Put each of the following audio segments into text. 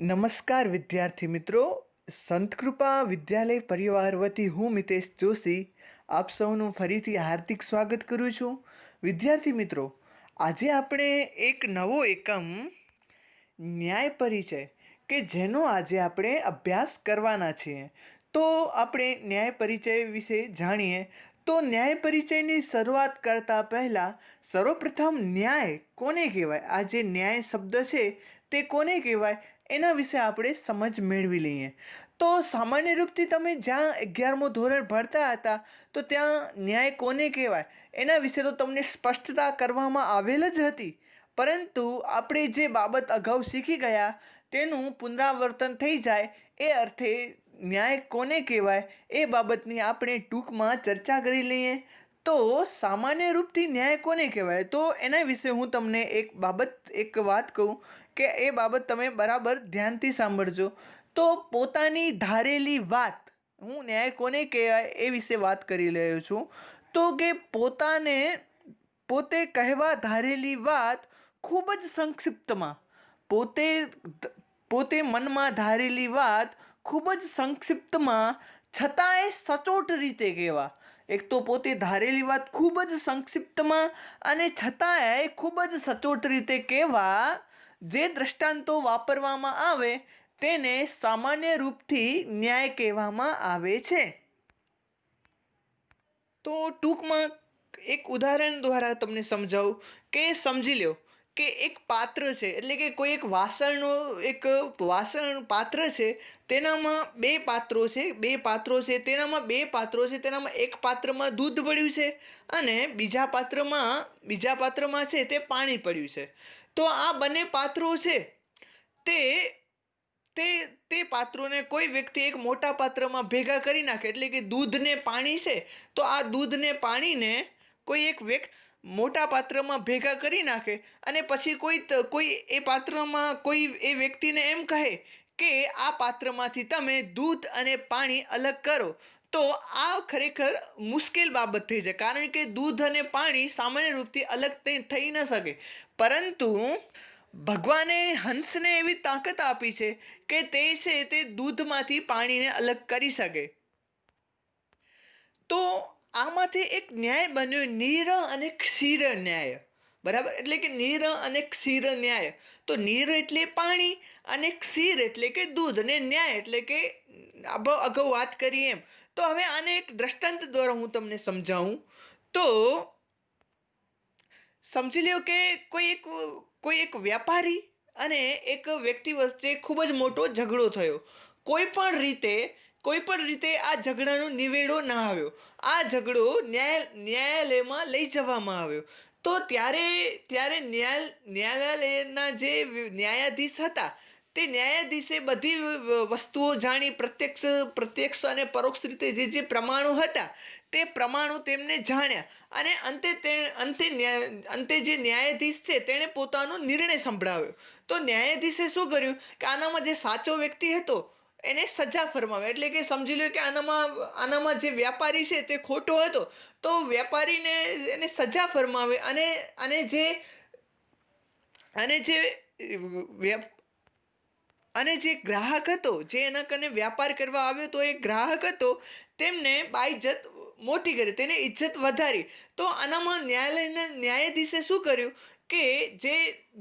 નમસ્કાર વિદ્યાર્થી મિત્રો. સંતકૃપા વિદ્યાલય પરિવાર વતી હું મિતેશ જોશી આપ સૌનું ફરીથી હાર્દિક સ્વાગત કરું છું. વિદ્યાર્થી મિત્રો, આજે આપણે એક નવો એકમ ન્યાય પરિચય કે જેનો આજે આપણે અભ્યાસ કરવાના છીએ. તો આપણે ન્યાય પરિચય વિશે જાણીએ. તો ન્યાય પરિચયની શરૂઆત કરતાં પહેલાં સર્વપ્રથમ ન્યાય કોને કહેવાય, આ જે ન્યાય શબ્દ છે તે કોને કહેવાય એના વિશે આપણે સમજ મેળવી લઈએ. તો સામાન્ય રૂપથી તમે જ્યાં 11મું ધોરણ ભણતા હતા તો ત્યાં ન્યાય કોને કહેવાય એના વિશે તો તમને સ્પષ્ટતા કરવામાં આવેલ જ હતી, પરંતુ આપણે જે બાબત અગાઉ શીખી ગયા તેનું પુનરાવર્તન થઈ જાય એ અર્થે ન્યાય કોને કહેવાય એ બાબતની આપણે ટૂંકમાં ચર્ચા કરી લઈએ. તો સામાન્ય રૂપથી ન્યાય કોને કહેવાય, તો એના વિશે હું તમને એક વાત કહું કે એ બાબત તમે બરાબર ધ્યાનથી સાંભળજો. તો પોતાની ધારેલી વાત, હું ન્યાય કોને કહેવાય એ વિશે વાત કરી રહ્યો છું. તો કે પોતે કહેવા ધારેલી વાત ખૂબ જ સંક્ષિપ્તમાં, પોતે મનમાં ધારેલી વાત ખૂબ જ સંક્ષિપ્તમાં છતાંય સચોટ રીતે કહેવા. એક તો પોતે ધારેલી વાત ખૂબ જ સંક્ષિપ્તમાં અને છતાંય ખૂબ જ સચોટ રીતે કહેવા. જે દ્રષ્ટાંતો વાપરવામાં આવે તેને સામાન્ય રૂપથી ન્યાય કહેવામાં આવે છે. તો ટૂંકમાં એક ઉદાહરણ દ્વારા તમને સમજાવું કે સમજી લો કે એક પાત્ર છે, એટલે કે કોઈ એક વાસણ પાત્ર છે, તેનામાં બે પાત્રો છે, તેનામાં એક પાત્રમાં દૂધ પડ્યું છે અને બીજા પાત્રમાં છે તે પાણી પડ્યું છે. તો આ બંને પાત્રો છે તે પાત્રોને કોઈ વ્યક્તિ એક મોટા પાત્રમાં ભેગા કરી નાખે, એટલે કે દૂધને પાણી છે તો આ દૂધને પાણીને કોઈ એક વ્યક્તિ મોટા પાત્રમાં ભેગા કરી નાખે અને પછી કોઈ એ પાત્રમાં કોઈ એ વ્યક્તિને એમ કહે કે આ પાત્રમાંથી તમે દૂધ અને પાણી અલગ કરો. તો આ ખરેખર મુશ્કેલ બાબત થઈ જાય, કારણ કે દૂધ અને પાણી સામાન્ય રૂપથી અલગ થઈ ન શકે, પરંતુ ભગવાને હંસને એવી તાકાત આપી છે કે તે દૂધમાંથી પાણીને અલગ કરી શકે. તો આમાંથી એક ન્યાય બન્યો નીર અને ક્ષીર ન્યાય. બરાબર, એટલે કે નીર અને ક્ષીર ન્યાય. તો નીર એટલે પાણી અને ક્ષીર એટલે કે દૂધ, અને ન્યાય એટલે કે અગાઉ વાત કરી એમ. તો હવે આને એક દ્રષ્ટાંત દ્વારા હું તમને સમજાવું. તો સમજી લ્યો કે કોઈ એક વ્યાપારી અને એક વ્યક્તિ વચ્ચે ખૂબ જ મોટો ઝઘડો થયો. કોઈ પણ રીતે આ ઝઘડાનો નિવેડો ના આવ્યો. આ ઝઘડો ન્યાયાલયમાં લઈ જવામાં આવ્યો. તો ત્યારે ન્યાયાલયના જે ન્યાયાધીશ હતા તે ન્યાયાધીશે બધી વસ્તુઓ જાણી, પ્રત્યક્ષ અને પરોક્ષ રીતે જે પ્રમાણો હતા તે પ્રમાણો તેમને જાણ્યા અને અંતે જે ન્યાયાધીશ છે તેણે પોતાનો નિર્ણય સંભળાવ્યો. તો ન્યાયાધીશે શું કર્યું કે આનામાં જે સાચો વ્યક્તિ હતો એને સજા ફરમાવે, એટલે કે સમજી લો કે આનામાં જે વ્યાપારી છે તે ખોટો હતો તો વ્યાપારીને એને સજા ફરમાવે અને જે ગ્રાહક હતો, જે એના કને વ્યાપાર કરવા આવ્યો તો એ ગ્રાહક હતો, તેમને બાઇજ્જત મોટી કરી, તેને ઇજ્જત વધારી. તો આનામાં ન્યાયાધીશે શું કર્યું કે જે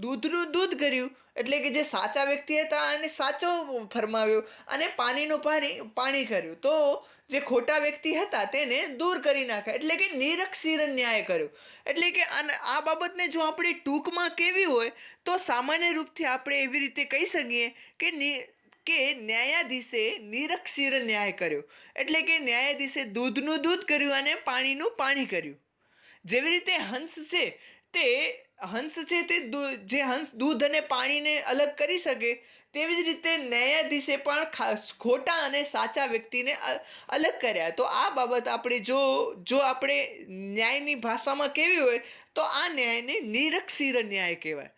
દૂધનું દૂધ કર્યું, એટલે કે જે સાચા વ્યક્તિ હતા એને સાચો ફરમાવ્યો અને પાણીનું પાણી કર્યું. તો જે ખોટા વ્યક્તિ હતા તેને દૂર કરી નાખ્યા, એટલે કે નિરક્ષીર ન્યાય કર્યો. એટલે કે આ બાબતને જો આપણે ટૂંકમાં કહેવી હોય તો સામાન્ય રૂપથી આપણે એવી રીતે કહી શકીએ કે ન્યાયાધીશે નિરક્ષીર ન્યાય કર્યો, એટલે કે ન્યાયાધીશે દૂધનું દૂધ કર્યું અને પાણીનું પાણી કર્યું. જેવી રીતે હંસ દૂધ અને પાણીને અલગ કરી શકે, તેવી જ રીતે ન્યાયાધીશે પણ ખોટા અને સાચા વ્યક્તિને અલગ કર્યા. તો આ બાબત આપણે જો આપણે ન્યાયની ભાષામાં કહેવી હોય તો આ ન્યાયને નિરક્ષીર ન્યાય કહેવાય.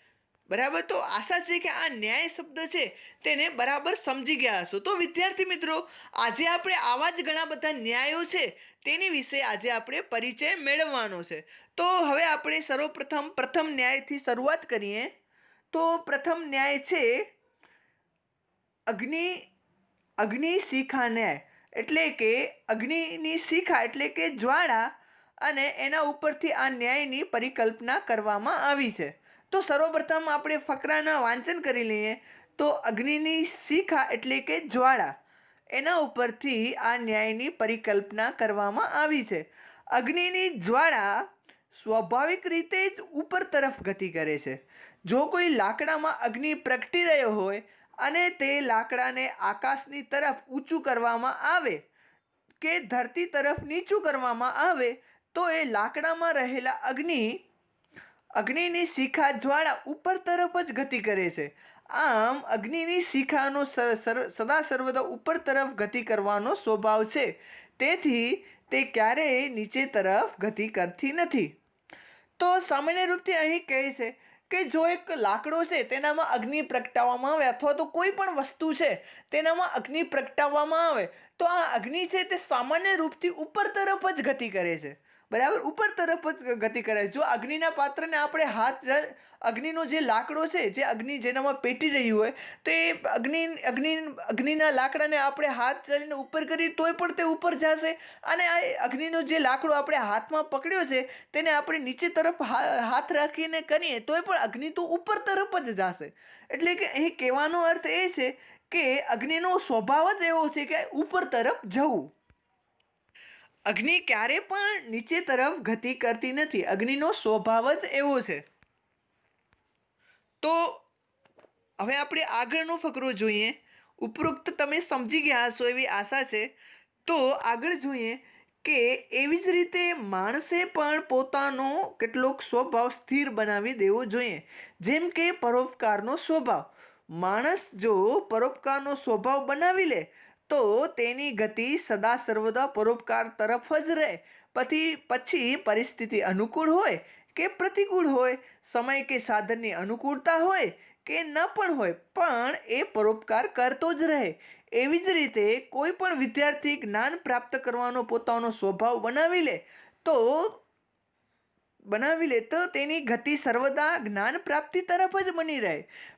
બરાબર, તો આશા છે કે આ ન્યાય શબ્દ છે તેને બરાબર સમજી ગયા હશો. તો વિદ્યાર્થી મિત્રો, આજે આપણે આવા જ ઘણા બધા ન્યાયો છે તેની વિશે આજે આપણે પરિચય મેળવવાનો છે. તો હવે આપણે પ્રથમ ન્યાયથી શરૂઆત કરીએ. તો પ્રથમ ન્યાય છે અગ્નિ અગ્નિ શિખાને એટલે કે અગ્નિની શિખા એટલે કે જ્વાળા અને એના ઉપરથી આ ન્યાયની પરિકલ્પના કરવામાં આવી છે. તો સર્વપ્રથમ આપણે ફકરાના વાંચન કરી લઈએ. તો અગ્નિની શિખા એટલે કે જ્વાળા એના ઉપરથી આ ન્યાયની પરિકલ્પના કરવામાં આવી છે. અગ્નિની જ્વાળા સ્વાભાવિક રીતે જ ઉપર તરફ ગતિ કરે છે. જો કોઈ લાકડામાં અગ્નિ પ્રગટી રહ્યો હોય અને તે લાકડાને આકાશની તરફ ઊંચું કરવામાં આવે કે ધરતી તરફ નીચું કરવામાં આવે તો એ લાકડામાં રહેલા અગ્નિની શિખા જ્વાળા ઉપર તરફ જ ગતિ કરે છે. આમ અગ્નિની શિખાનો સદા સર્વદા ઉપર તરફ ગતિ કરવાનો સ્વભાવ છે. તેથી તે ક્યારેય નીચે તરફ ગતિ કરતી નથી. તો સામાન્ય રૂપથી અહીં કહે છે કે જો એક લાકડો છે તેનામાં અગ્નિ પ્રગટાવવામાં આવે અથવા તો કોઈ પણ વસ્તુ છે તેનામાં અગ્નિ પ્રગટાવવામાં આવે તો આ અગ્નિ છે તે સામાન્ય રૂપથી ઉપર તરફ જ ગતિ કરે છે. બરાબર, ઉપર તરફ જ ગતિ કરે છે. જો અગ્નિના પાત્રને આપણે અગ્નિનો જે લાકડો છે, જે અગ્નિ જેનામાં પેટી રહ્યું હોય તો એ અગ્નિના લાકડાને આપણે હાથ ચાલીને ઉપર કરીએ તોય પણ તે ઉપર જશે. અને આ અગ્નિનો જે લાકડો આપણે હાથમાં પકડ્યો છે તેને આપણે નીચે તરફ હાથ રાખીને કરીએ તોય પણ અગ્નિ તો ઉપર તરફ જ જશે. એટલે કે અહીં કહેવાનો અર્થ એ છે કે અગ્નિનો સ્વભાવ જ એવો છે કે ઉપર તરફ જવું. અગ્નિ ક્યારે પણ નીચે તરફ ગતિ કરતી નથી. અગ્નિનો સ્વભાવ જ એવો છે. તો હવે આપણે આગળનો ફકરો જોઈએ. ઉપરોક્ત તમે સમજી ગયા હશો એવી આશા છે. તો આગળ જોઈએ કે એવી જ રીતે માણસે પણ પોતાનો કેટલોક સ્વભાવ સ્થિર બનાવી દેવો જોઈએ. જેમ કે પરોપકારનો સ્વભાવ. માણસ જો પરોપકારનો સ્વભાવ બનાવી લે તો તેની ગતિ સદા સર્વદા પરોપકાર તરફ જ રહે. પછી પરિસ્થિતિ અનુકૂળ હોય કે પ્રતિકૂળ હોય, સમય કે સાધનની અનુકૂળતા હોય કે ન પણ હોય, પણ એ પરોપકાર કરતો જ રહે. એવી જ રીતે કોઈ પણ વિદ્યાર્થી જ્ઞાન પ્રાપ્ત કરવાનો પોતાનો સ્વભાવ બનાવી લે તો તેની ગતિ સર્વદા જ્ઞાન પ્રાપ્તિ તરફ જ બની રહે.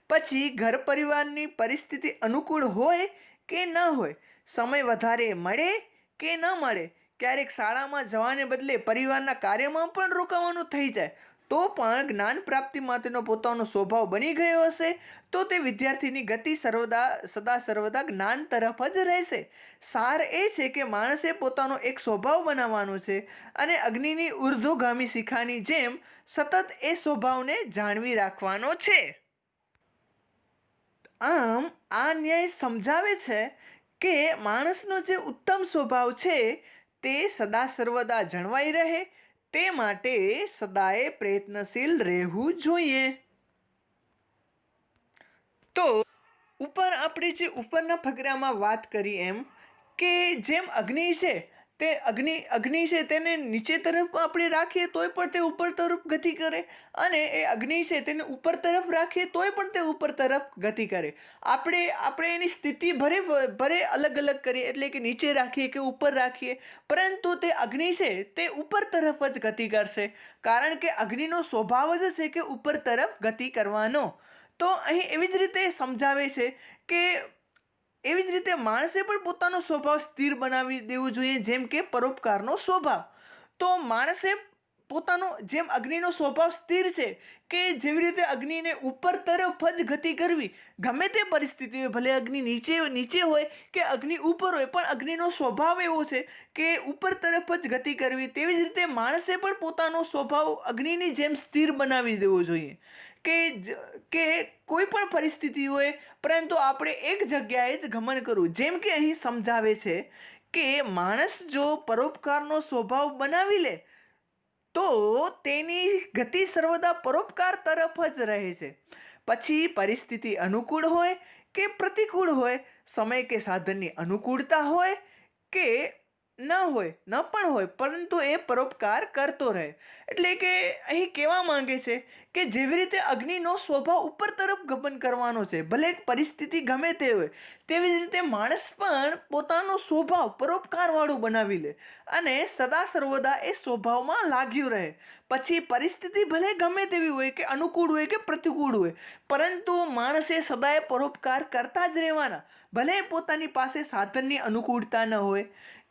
પછી ઘર પરિવારની પરિસ્થિતિ અનુકૂળ હોય કે ન હોય, સમય વધારે મળે કે ન મળે, ક્યારેક શાળામાં જવાને બદલે પરિવારના કાર્યમાં પણ રોકાવાનું થઈ જાય તો પણ જ્ઞાન પ્રાપ્તિ માટેનો પોતાનો સ્વભાવ બની ગયો હશે તો તે વિદ્યાર્થીની ગતિ સદા સર્વદા જ્ઞાન તરફ જ રહેશે. સાર એ છે કે માણસે પોતાનો એક સ્વભાવ બનાવવાનો છે અને અગ્નિની ઉર્ધ્વગામી શિખાની જેમ સતત એ સ્વભાવને જાળવી રાખવાનો છે. આમ આ ન્યાય સમજાવે છે કે માણસનો જે ઉત્તમ સ્વભાવ છે તે સદા સર્વદા જળવાઈ રહે તે માટે સદાય પ્રયત્નશીલ રહેવું જોઈએ. તો આપણે જે ઉપરના ફકરામાં વાત કરી એમ કે જેમ અગ્નિ છે તે અગ્નિ છે તેને નીચે તરફ આપણે રાખીએ તોય પણ તે ઉપર તરફ ગતિ કરે અને એ અગ્નિ છે તેને ઉપર તરફ રાખીએ તોય પણ તે ઉપર તરફ ગતિ કરે. આપણે એની સ્થિતિ ભરે અલગ અલગ કરીએ એટલે કે નીચે રાખીએ કે ઉપર રાખીએ પરંતુ તે અગ્નિ છે તે ઉપર તરફ જ ગતિ કરશે કારણ કે અગ્નિનો સ્વભાવ જ છે કે ઉપર તરફ ગતિ કરવાનો. તો અહીં એવી જ રીતે સમજાવે છે કે એવી જ રીતે માણસે પણ પોતાનો સ્વભાવ સ્થિર બનાવી દેવો જોઈએ જેમ કે પરોપકારનો સ્વભાવ. તો માણસે પોતાનો જેમ અગ્નિનો સ્વભાવ સ્થિર છે કે જેવી રીતે અગ્નિને ઉપર તરફ જ ગતિ કરવી ગમે તે પરિસ્થિતિ હોય, ભલે અગ્નિ નીચે હોય કે અગ્નિ ઉપર હોય પણ અગ્નિનો સ્વભાવ એવો છે કે ઉપર તરફ જ ગતિ કરવી. તેવી જ રીતે માણસે પણ પોતાનો સ્વભાવ અગ્નિની જેમ સ્થિર બનાવી દેવો જોઈએ કે કોઈ પણ પરિસ્થિતિ હોય પરંતુ આપણે એક જગ્યાએ જ ગમન કરવું. જેમ કે અહીં સમજાવે છે કે માણસ જો પરોપકારનો સ્વભાવ બનાવી લે તો તેની ગતિ સર્વદા પરોપકાર તરફ જ રહે છે. પછી પરિસ્થિતિ અનુકૂળ હોય કે પ્રતિકૂળ હોય, સમય કે સાધનની અનુકૂળતા હોય કે ન હોય, ન પણ હોય, પરંતુ એ પરોપકાર કરતો રહે. એટલે કે અહીં કહેવા માંગે છે કે જેવી રીતે અગ્નિનો સ્વભાવ ઉપર તરફ ગમન કરવાનો છે, ભલે પરિસ્થિતિ ગમે તે હોય, તેવી જ રીતે માણસ પણ પોતાનો સ્વભાવ પરોપકારવાળું બનાવી લે અને સદા સર્વદા એ સ્વભાવમાં લાગ્યું રહે. પછી પરિસ્થિતિ ભલે ગમે તેવી હોય, કે અનુકૂળ હોય કે પ્રતિકૂળ હોય, પરંતુ માણસે સદાય પરોપકાર કરતા જ રહેવાના. ભલે પોતાની પાસે સાધનની અનુકૂળતા ન હોય,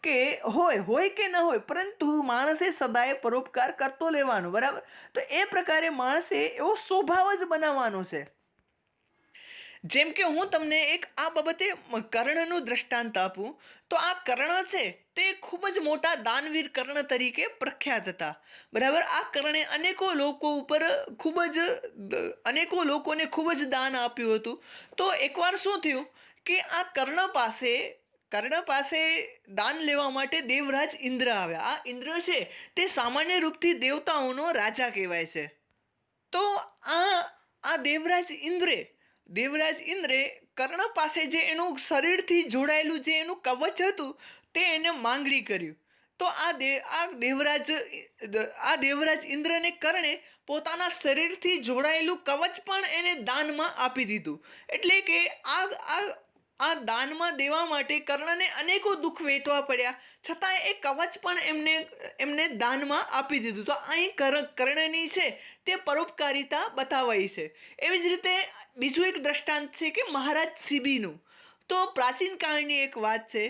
કે હોય કે ન હોય, પરંતુ માણસે સદાય પરોપકાર કરતો લેવાનો, બરાબર. તો એ પ્રકારે માણસે એવો સ્વભાવ જ બનાવવાનો છે. જેમ કે હું તમને એક આ બાબતે કર્ણનું દ્રષ્ટાંત આપું, તો આ કર્ણ છે તે ખૂબ જ મોટા દાનવીર કર્ણ તરીકે પ્રખ્યાત હતા, બરાબર. આ કર્ણે અનેકો લોકો ઉપર અનેકો લોકોને ખૂબ જ દાન આપ્યું હતું. તો એકવાર શું થયું કે આ કર્ણ પાસે દાન લેવા માટે દેવરાજ ઇન્દ્ર આવ્યા. આ ઇન્દ્ર છે તે સામાન્ય રૂપથી દેવતાઓનો રાજા કહેવાય છે. તો આ દેવરાજ ઇન્દ્રે કર્ણ પાસે જે એનું શરીરથી જોડાયેલું જે એનું કવચ હતું તે એને માંગણી કર્યું. તો આ દેવરાજ ઇન્દ્રને કર્ણે પોતાના શરીરથી જોડાયેલું કવચ પણ એને દાનમાં આપી દીધું. એટલે કે આ દાનમાં દેવા માટે કર્ણને અનેકો દુઃખ વેઠવા પડ્યા, છતાં એ કવચ પણ એમને દાનમાં આપી દીધું. તો અહીં કર્ણની છે તે પરોપકારિતા બતાવાઈ છે. એવી જ રીતે બીજું એક દ્રષ્ટાંત છે કે મહારાજ શિબીનું. તો પ્રાચીન કાળની એક વાત છે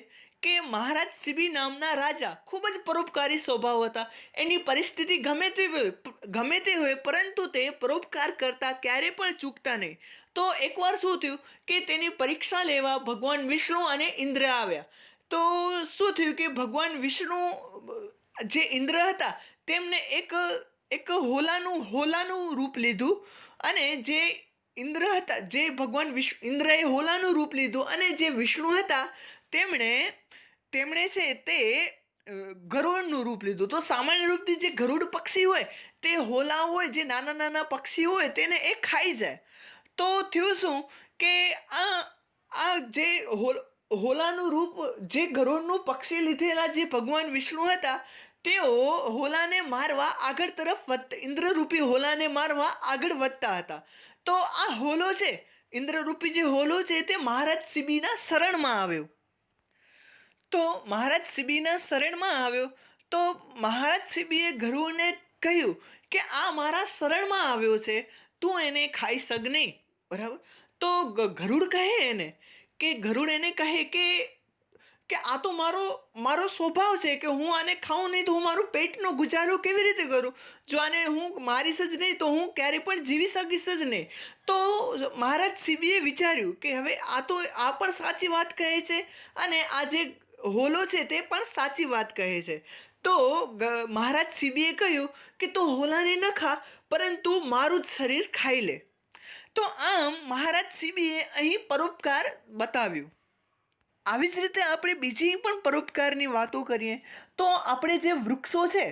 કે મહારાજ શિબી નામના રાજા ખૂબ જ પરોપકારી સ્વભાવ હતા. એની પરિસ્થિતિ ગમે તે હોય, પરંતુ તે પરોપકાર કરતા ક્યારે પણ ચૂકતા નહીં. તો એકવાર શું થયું કે તેની પરીક્ષા લેવા ભગવાન વિષ્ણુ અને ઇન્દ્ર આવ્યા. તો શું થયું કે ભગવાન વિષ્ણુ, જે ઇન્દ્ર હતા, તેમને એક હોલાનું રૂપ લીધું, અને જે ઇન્દ્ર હતા, જે ભગવાન ઇન્દ્રએ હોલાનું રૂપ લીધું, અને જે વિષ્ણુ હતા તેમણે છે તે ગરુડનું રૂપ લીધું. તો સામાન્ય રૂપથી જે ગરુડ પક્ષી હોય તે હોલા હોય, જે નાના નાના પક્ષી હોય તેને એ ખાઈ જાય. તો થયું શું કે આ જે હોલાનું રૂપ, જે ગરુડનું પક્ષી લીધેલા જે ભગવાન વિષ્ણુ હતા, તેઓ હોલાને મારવા આગળ તરફ ઇન્દ્રરૂપી હોલાને મારવા આગળ વધતા હતા. તો આ હોલો છે, ઇન્દ્રરૂપી જે હોલો છે, તે મહારાજ શિબીના શરણમાં આવ્યો. તો મહારાજ શિબીના શરણમાં આવ્યો. તો મહારાજ શિબીએ ગરુડને કહ્યું કે આ મારા શરણમાં આવ્યો છે, તું એને ખાઈ શક નહીં, બરાબર. તો ગરુડ એને કહે કે આ તો મારો સ્વભાવ છે કે હું આને ખાઉં નહીં તો હું મારું પેટનો ગુજારો કેવી રીતે કરું? જો આને હું મારીશ જ નહીં તો હું ક્યારેય પણ જીવી શકીશ જ નહીં. તો મહારાજ શિબીએ વિચાર્યું કે હવે આ પણ સાચી વાત કહે છે, અને આ જે હોલો છે તે પણ સાચી વાત કહે છે. તો મહારાજ શિબીએ કહ્યું કે તું હોલાને ન ખા, પરંતુ મારું જ શરીર ખાઈ લે. તો આમ મહારાજ શિબીએ અહીં પરોપકાર બતાવ્યું. આવી જ રીતે આપણે બીજી પણ પરોપકારની વાતો કરીએ તો આપણે જે વૃક્ષો છે,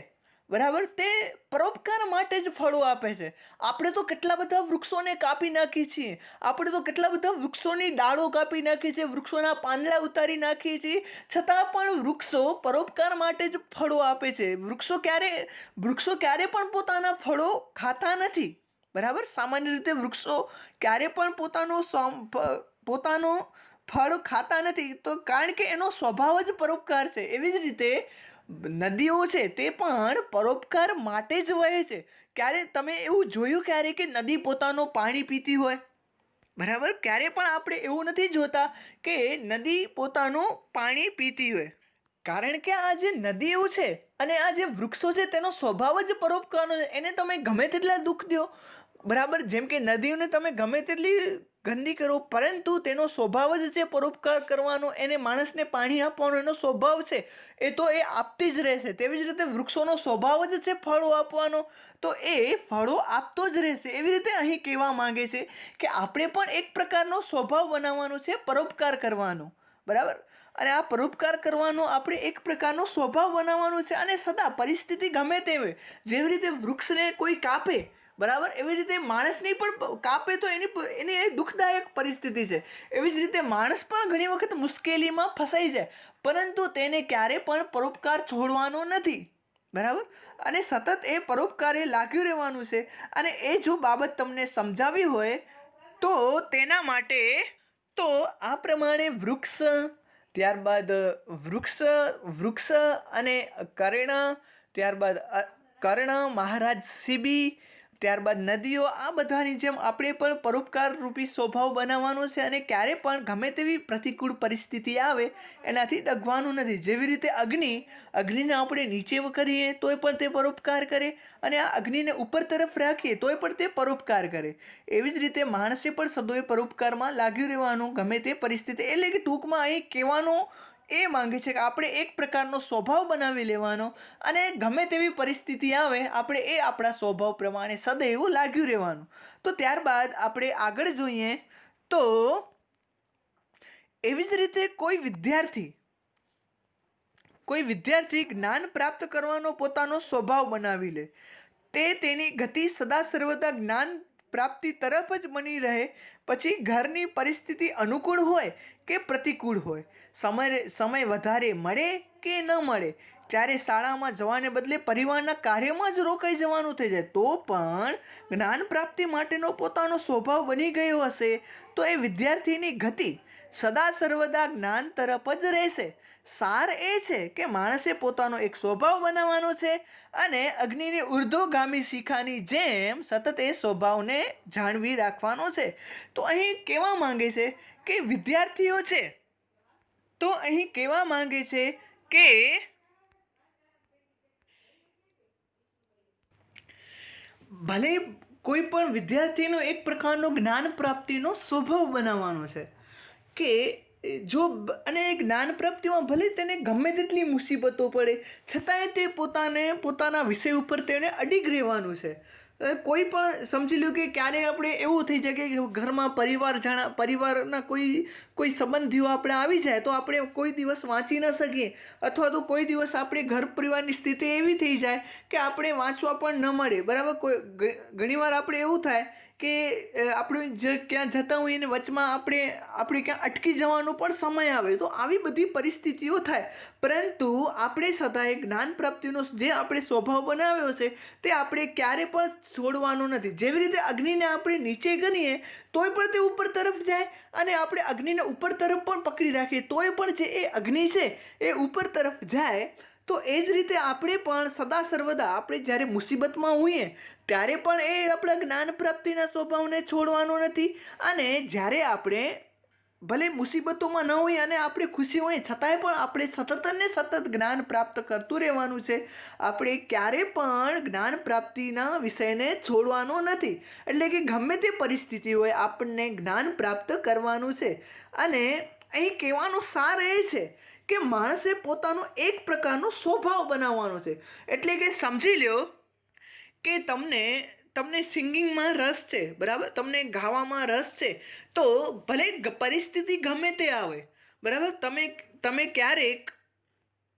બરાબર, તે પરોપકાર માટે જ ફળો આપે છે. આપણે તો કેટલા બધા વૃક્ષોને કાપી નાખીએ છીએ, આપણે તો કેટલા બધા વૃક્ષોની ડાળો કાપી નાખીએ છીએ, વૃક્ષોના પાંદડા ઉતારી નાખીએ છીએ, છતાં પણ વૃક્ષો પરોપકાર માટે જ ફળો આપે છે. વૃક્ષો ક્યારે પણ પોતાના ફળો ખાતા નથી, બરાબર. સામાન્ય રીતે વૃક્ષો ક્યારે પણ પોતાનો ફળ ખાતા નથી, તો કારણ કે એનો સ્વભાવ જ પરોપકાર છે. એવી જ રીતે નદીઓ છે તે પણ પરોપકાર માટે જ વહે છે. ક્યારે તમે એવું જોયું ક્યારે કે નદી પોતાનું પાણી પીતી હોય? બરાબર, ક્યારે પણ આપણે એવું નથી જોતા કે નદી પોતાનું પાણી પીતી હોય. કારણ કે આ જે નદીઓ છે અને આ જે વૃક્ષો છે તેનો સ્વભાવ જ પરોપકારનો છે. એને તમે ગમે તેટલા દુઃખ દો, બરાબર, જેમ કે નદીઓને તમે ગમે તેટલી ગંદી કરો, પરંતુ તેનો સ્વભાવ જ છે પરોપકાર કરવાનો, એને માણસને પાણી આપવાનો એનો સ્વભાવ છે, એ આપતી જ રહેશે. તેવી જ રીતે વૃક્ષોનો સ્વભાવ જ છે ફળો આપવાનો, તો એ ફળો આપતો જ રહેશે. એવી રીતે અહીં કહેવા માંગે છે કે આપણે પણ એક પ્રકારનો સ્વભાવ બનાવવાનો છે પરોપકાર કરવાનો, બરાબર. અને આ પરોપકાર કરવાનો આપણે એક પ્રકારનો સ્વભાવ બનાવવાનો છે, અને સદા પરિસ્થિતિ ગમે તે હોય, જેવી રીતે વૃક્ષને કોઈ કાપે, બરાબર. એવી રીતે માણસની પણ કાપે તો એની એ દુઃખદાયક પરિસ્થિતિ છે. એવી જ રીતે માણસ પણ ઘણી વખત મુશ્કેલીમાં ફસાઈ જાય, પરંતુ તેને ક્યારે પણ પરોપકાર છોડવાનો નથી. બરાબર. અને સતત એ પરોપકારે લાગ્યું રહેવાનું છે. અને એ જો બાબત તમને સમજાવી હોય તો તેના માટે તો આ પ્રમાણે ત્યારબાદ વૃક્ષ વૃક્ષ અને કર્ણ, ત્યારબાદ કર્ણ, મહારાજ શિબી, ત્યારબાદ નદીઓ, આ બધાની જેમ આપણે પણ પરોપકાર રૂપી સ્વભાવ બનાવવાનો છે. અને ક્યારે પણ ગમે તેવી પ્રતિકૂળ પરિસ્થિતિ આવે એનાથી ડગવાનું નથી. જેવી રીતે અગ્નિને આપણે નીચે કરીએ તોય પણ તે પરોપકાર કરે, અને આ અગ્નિને ઉપર તરફ રાખીએ તોય પણ તે પરોપકાર કરે. એવી જ રીતે માણસે પણ સદોએ પરોપકારમાં લાગ્યું રહેવાનું ગમે તે પરિસ્થિતિ. એટલે કે ટૂંકમાં અહીં કહેવાનો એ માંગે છે કે આપણે એક પ્રકારનો સ્વભાવ બનાવી લેવાનો, અને ગમે તેવી પરિસ્થિતિ આવે આપણે એ આપણા સ્વભાવ પ્રમાણે સદૈવ લાગ્યું રહેવાનું. તો ત્યારબાદ આપણે આગળ જોઈએ તો એવી જ રીતે કોઈ વિદ્યાર્થી જ્ઞાન પ્રાપ્ત કરવાનો પોતાનો સ્વભાવ બનાવી લે, તે તેની ગતિ સદા સર્વદા જ્ઞાન પ્રાપ્તિ તરફ જ બની રહે. પછી ઘરની પરિસ્થિતિ અનુકૂળ હોય કે પ્રતિકૂળ હોય, સમય વધારે મળે કે ન મળે, ત્યારે શાળામાં જવાને બદલે પરિવારના કાર્યમાં જ રોકાઈ જવાનું થઈ જાય, તો પણ જ્ઞાન પ્રાપ્તિ માટેનો પોતાનો સ્વભાવ બની ગયો હશે તો એ વિદ્યાર્થીની ગતિ સદા સર્વદા જ્ઞાન તરફ જ રહેશે. સાર એ છે કે માણસે પોતાનો એક સ્વભાવ બનાવવાનો છે, અને અગ્નિની ઉર્ધ્વગામી શિખાની જેમ સતત એ સ્વભાવને જાળવી રાખવાનો છે. તો અહીં કહેવા માંગે છે કે વિદ્યાર્થીઓ છે, તો અહીં કહેવા માંગે છે કે ભલે કોઈ પણ વિદ્યાર્થીનો એક પ્રકારનો જ્ઞાન પ્રાપ્તિનો સ્વભાવ બનાવવાનો છે કે જો, અને જ્ઞાન પ્રાપ્તિમાં ભલે તેને ગમે તેટલી મુસીબતો પડે છતાંય તે પોતાના વિષય ઉપર તેને અડીગ રહેવાનું છે. કોઈ પણ સમજી લો કે ક્યારે આપણે એવું થઈ જાય કે ઘરમાં પરિવારના કોઈ સંબંધીઓ આપણે આવી જાય તો આપણે કોઈ દિવસ વાંચી ન શકીએ, અથવા તો કોઈ દિવસ આપણે ઘર પરિવારની સ્થિતિ એવી થઈ જાય કે આપણે વાંચવા પણ ન મળે. બરાબર. ઘણીવાર આપણે એવું થાય કે આપણે ક્યાં જતા હોઈએ ને વચમાં આપણે ક્યાં અટકી જવાનો પણ સમય આવે, તો આવી બધી પરિસ્થિતિઓ થાય. પરંતુ આપણે સદાય જ્ઞાન પ્રાપ્તિનો જે આપણે સ્વભાવ બનાવ્યો છે તે આપણે ક્યારે પણ છોડવાનો નથી. જેવી રીતે અગ્નિને આપણે નીચે કરીએ તોય પણ તે ઉપર તરફ જાય, અને આપણે અગ્નિને ઉપર તરફ પણ પકડી રાખીએ તોય પણ જે એ અગ્નિ છે એ ઉપર તરફ જાય. તો એ જ રીતે આપણે પણ સદા સર્વદા આપણે જ્યારે મુસીબતમાં હોઈએ ત્યારે પણ એ આપણા જ્ઞાન પ્રાપ્તિના સ્વભાવને છોડવાનો નથી, અને જ્યારે આપણે ભલે મુસીબતોમાં ન હોઈએ અને આપણે ખુશી હોઈએ છતાંય પણ આપણે સતત ને સતત જ્ઞાન પ્રાપ્ત કરતું રહેવાનું છે. આપણે ક્યારે પણ જ્ઞાન પ્રાપ્તિના વિષયને છોડવાનો નથી. એટલે કે ગમે તે પરિસ્થિતિ હોય આપણને જ્ઞાન પ્રાપ્ત કરવાનું છે. અને અહીં કહેવાનો સાર એ છે કે માણસે પોતાનો એક પ્રકારનો સ્વભાવ બનાવવાનો છે. એટલે કે સમજી લો કે તમને સિંગિંગમાં રસ છે, બરાબર, તમને ગાવામાં રસ છે, તો ભલે પરિસ્થિતિ ગમે તે આવે, બરાબર, તમે ક્યારેક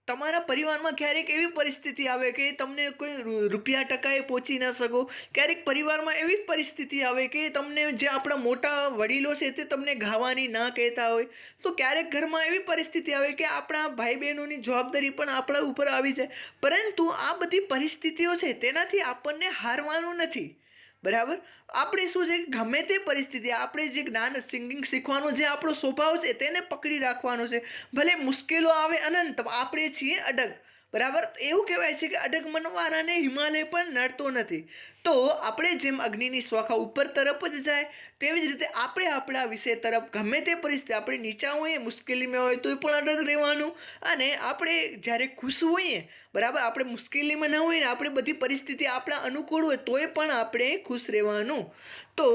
તમારા પરિવારમાં ક્યારેક એવી પરિસ્થિતિ આવે કે તમને કોઈ રૂપિયા ટકાએ પહોંચી ન શકો, ક્યારેક પરિવારમાં એવી પરિસ્થિતિ આવે કે તમને જે આપણા મોટા વડીલો છે તે તમને ગાવાની ના કહેતા હોય, તો ક્યારેક ઘરમાં એવી પરિસ્થિતિ આવે કે આપણા ભાઈ બહેનોની જવાબદારી પણ આપણા ઉપર આવી જાય. પરંતુ આ બધી પરિસ્થિતિઓ છે તેનાથી આપણને હારવાનું નથી. બરાબર. આપણે શું છે, ગમે તે પરિસ્થિતિ આપણે જે સિંગિંગ શીખવાનો જે આપણો સ્વભાવ છે તેને પકડી રાખવાનો છે. ભલે મુશ્કેલો આવે અનંત, આપણે છીએ અડગ. બરાબર. એવું કહેવાય છે કે અડગ મનવાળાને હિમાલય પણ નડતો નથી. તો આપણે જેમ અગ્નિની શ્વાખા ઉપર તરફ જ જાય તેવી જ રીતે આપણે આપણા વિષય તરફ ગમે તે પરિસ્થિતિ, આપણે નીચા હોઈએ, મુશ્કેલીમાં હોય તો પણ અડગ રહેવાનું, અને આપણે જ્યારે ખુશ હોઈએ, બરાબર, આપણે મુશ્કેલીમાં ન હોય ને આપણે બધી પરિસ્થિતિ આપણા અનુકૂળ હોય તોય પણ આપણે ખુશ રહેવાનું. તો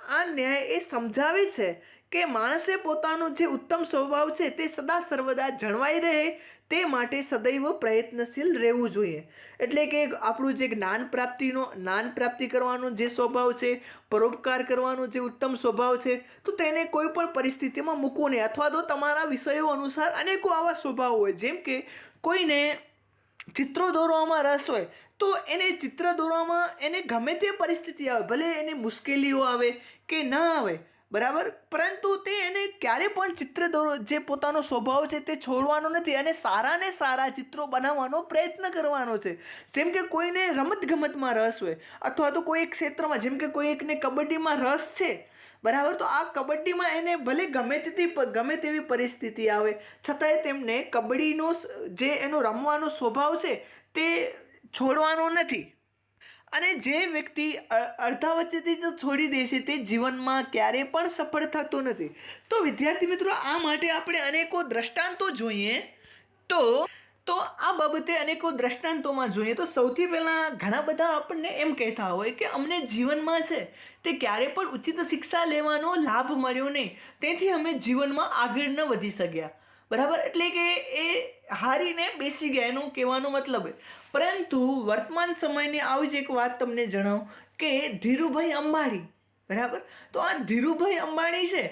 આ ન્યાય એ સમજાવે છે કે માણસે પોતાનો જે ઉત્તમ સ્વભાવ છે તે સદા સર્વદા જળવાઈ રહે તે માટે સદૈવ પ્રયત્નશીલ રહેવું જોઈએ. એટલે કે આપણું જે જ્ઞાન પ્રાપ્તિ કરવાનો જે સ્વભાવ છે, પરોપકાર કરવાનો જે ઉત્તમ સ્વભાવ છે, તો તેને કોઈ પણ પરિસ્થિતિમાં મૂકવું નહીં. અથવા તો તમારા વિષયો અનુસાર અનેકો આવા સ્વભાવ હોય, જેમ કે કોઈને ચિત્રો દોરવામાં રસ હોય તો એને ચિત્ર દોરવામાં એને ગમે તે પરિસ્થિતિ આવે, ભલે એને મુશ્કેલીઓ આવે કે ના આવે, બરાબર, પરંતુ તે એને ક્યારે પણ ચિત્ર દોરો જે પોતાનો સ્વભાવ છે તે છોડવાનો નથી અને સારાને સારા ચિત્રો બનાવવાનો પ્રયત્ન કરવાનો છે. જેમ કે કોઈને રમતગમતમાં રસ હોય અથવા તો કોઈ એક ક્ષેત્રમાં, જેમ કે કોઈ એકને કબડ્ડીમાં રસ છે, બરાબર, તો આ કબડ્ડીમાં એને ભલે ગમે તેવી પરિસ્થિતિ આવે છતાંય તેમને કબડ્ડીનો જે એનો રમવાનો સ્વભાવ છે તે છોડવાનો નથી. અને જે વ્યક્તિ અડધા વચ્ચેથી જો છોડી દે છે તે જીવનમાં ક્યારેય પણ સફળ થતો નથી. તો વિદ્યાર્થી મિત્રો, આ માટે આપણે અનેકો દ્રષ્ટાંતો જોઈએ. તો આ બાબતે અનેકો દ્રષ્ટાંતોમાં જોઈએ તો સૌથી પહેલાં ઘણા બધા આપણને એમ કહેતા હોય કે અમને જીવનમાં છે તે ક્યારે પણ ઉચિત શિક્ષા લેવાનો લાભ મળ્યો નહીં, તેથી અમે જીવનમાં આગળ ન વધી શક્યા, બરાબર. એટલે કે એ હારીને બેસી ગયા, એનું કહેવાનો મતલબ. પરંતુ વર્તમાન સમયની આવી જ એક વાત તમને જણાવું કે ધીરુભાઈ અંબાણી, બરાબર, તો આ ધીરુભાઈ અંબાણી છે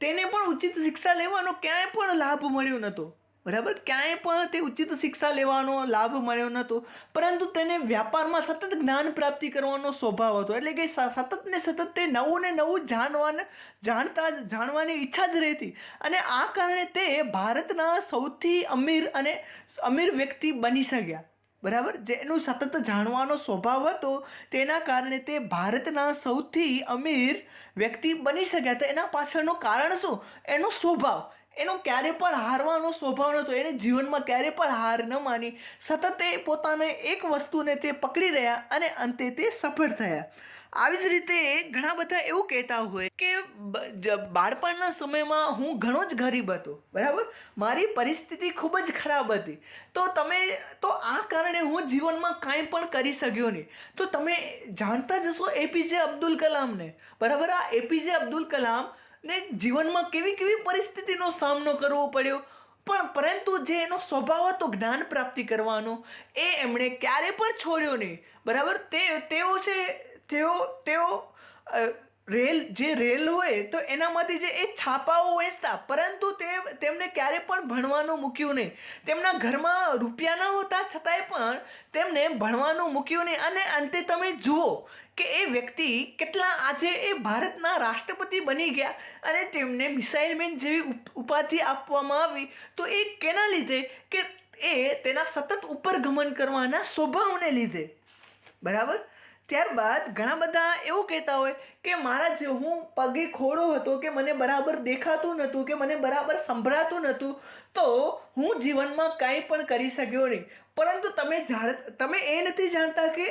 તેને પણ ઉચિત શિક્ષા લેવાનો ક્યાંય પણ લાભ મળ્યો નહોતો, બરાબર, ક્યાંય પણ તે ઉચિત શિક્ષા લેવાનો લાભ મળ્યો નહોતો, પરંતુ તેને વ્યાપારમાં સતત જ્ઞાન પ્રાપ્તિ કરવાનો સ્વભાવ હતો. એટલે કે સતત ને સતત તે નવું ને નવું જાણવાની ઈચ્છા જ રહેતી અને આ કારણે તે ભારતના સૌથી અમીર વ્યક્તિ બની શક્યા, બરાબર. જેનું સતત જાણવાનો સ્વભાવ હતો તેના કારણે તે ભારતના સૌથી અમીર વ્યક્તિ બની શક્યા. તો એના પાછળનું કારણ શું? એનો સ્વભાવ. એનો ક્યારે પણ હારવાનો સ્વભાવ નહોતો. એને જીવનમાં ક્યારે પણ હાર ન માની, સતત એ પોતાને એક વસ્તુને તે પકડી રહ્યા અને અંતે તે સફળ થયા. આવી જ રીતે ઘણા બધા એવું કહેતા હોય કે બાળપણના સમયમાં હું ઘણો જ ગરીબ હતો, બરાબર, મારી પરિસ્થિતિ ખૂબ જ ખરાબ હતી, તો આ કારણે હું જીવનમાં કાંઈ પણ કરી શક્યો નહીં. તો તમે જાણતા જશો એપીજે અબ્દુલ કલામને, બરાબર. આ એપીજે અબ્દુલ કલામ ને જીવનમાં કેવી પરિસ્થિતિનો સામનો કરવો પડ્યો, પરંતુ જે એનો સ્વભાવ હતો જ્ઞાન પ્રાપ્તિ કરવાનો એ એમણે ક્યારે પણ છોડ્યો નહીં, બરાબર. તેઓ રેલ હોય તો એનામાંથી જે એ છાપાઓ વેચતા, પરંતુ તેમને ક્યારે પણ ભણવાનું મૂક્યું નહીં. તેમના ઘરમાં રૂપિયા ન હોતા છતાંય પણ તેમને ભણવાનું મૂક્યું નહીં અને અંતે તમે જુઓ કે એ વ્યક્તિ કેટલા આજે એ ભારતના રાષ્ટ્રપતિ બની ગયા અને તેમને મિસાઇલ મેન જેવી ઉપાધિ આપવામાં આવી. તો એ કેના લીધે? કે એ તેના સતત ઉપર ગમન કરવાના સ્વભાવને લીધે, બરાબર. ત્યારબાદ ઘણા બધા એવું કહેતા હોય કે હું પગે ખોડો હતો, કે મને બરાબર દેખાતું નહોતું, કે મને બરાબર સંભળાતું નહોતું, તો હું જીવનમાં કાંઈ પણ કરી શક્યો નહીં. પરંતુ તમે એ નથી જાણતા કે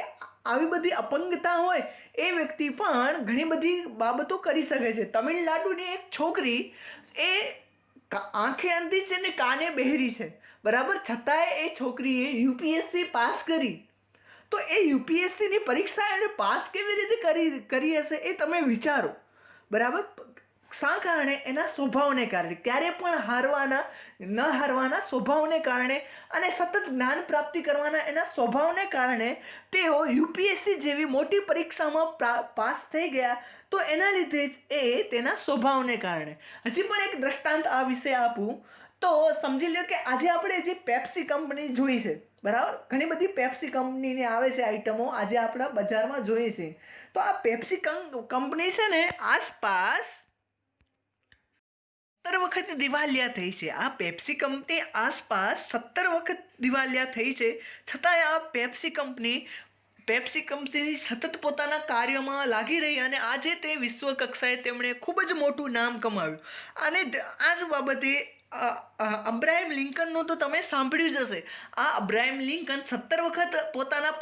આવી બધી અપંગતા હોય એ વ્યક્તિ પણ ઘણી બધી બાબતો કરી શકે છે. તમિલનાડુની એક છોકરી એ આંખે અંધી છે ને કાને બહેરી છે, બરાબર, છતાંય એ છોકરીએ યુપીએસસી પાસ કરી. તો એ યુપીએસસીની પરીક્ષા એને પાસ કેવી રીતે કરી હશે એ તમે વિચારો, બરાબર. શા કારણે? એના સ્વભાવને કારણે, ક્યારે પણ ન હારવાના સ્વભાવને કારણે અને સતત જ્ઞાન પ્રાપ્તિ કરવાના એના સ્વભાવને કારણે તેઓ યુપીએસસી જેવી મોટી પરીક્ષામાં પાસ થઈ ગયા. તો એના લીધે જ એ તેના સ્વભાવને કારણે. હજી પણ એક દ્રષ્ટાંત આ વિશે આપું તો સમજી લો કે આજે આપણે જે પેપ્સી કંપની જોઈ છે, બરાબર, ઘણી બધી પેપ્સી કંપનીની આવે છે આઈટમો આજે આપણા બજારમાં જોઈએ છે. તો આ પેપ્સી કંપની છે ને આસપાસ 17 વખત દિવાલિયા થઈ છે. આ પેપ્સી કંપની આસપાસ 17 વખત દિવાલિયા થઈ છે, છતાંય આ પેપ્સી કંપની સતત પોતાના કાર્યમાં લાગી રહી અને આજે તે વિશ્વ કક્ષાએ તેમણે ખૂબ જ મોટું નામ કમાવ્યું. અને આ જ બાબતે અબ્રાહમ લિંકનનું તો તમે સાંભળ્યું જ હશે. આ અબ્રાહમ લિંકન 17 વખત પોતાના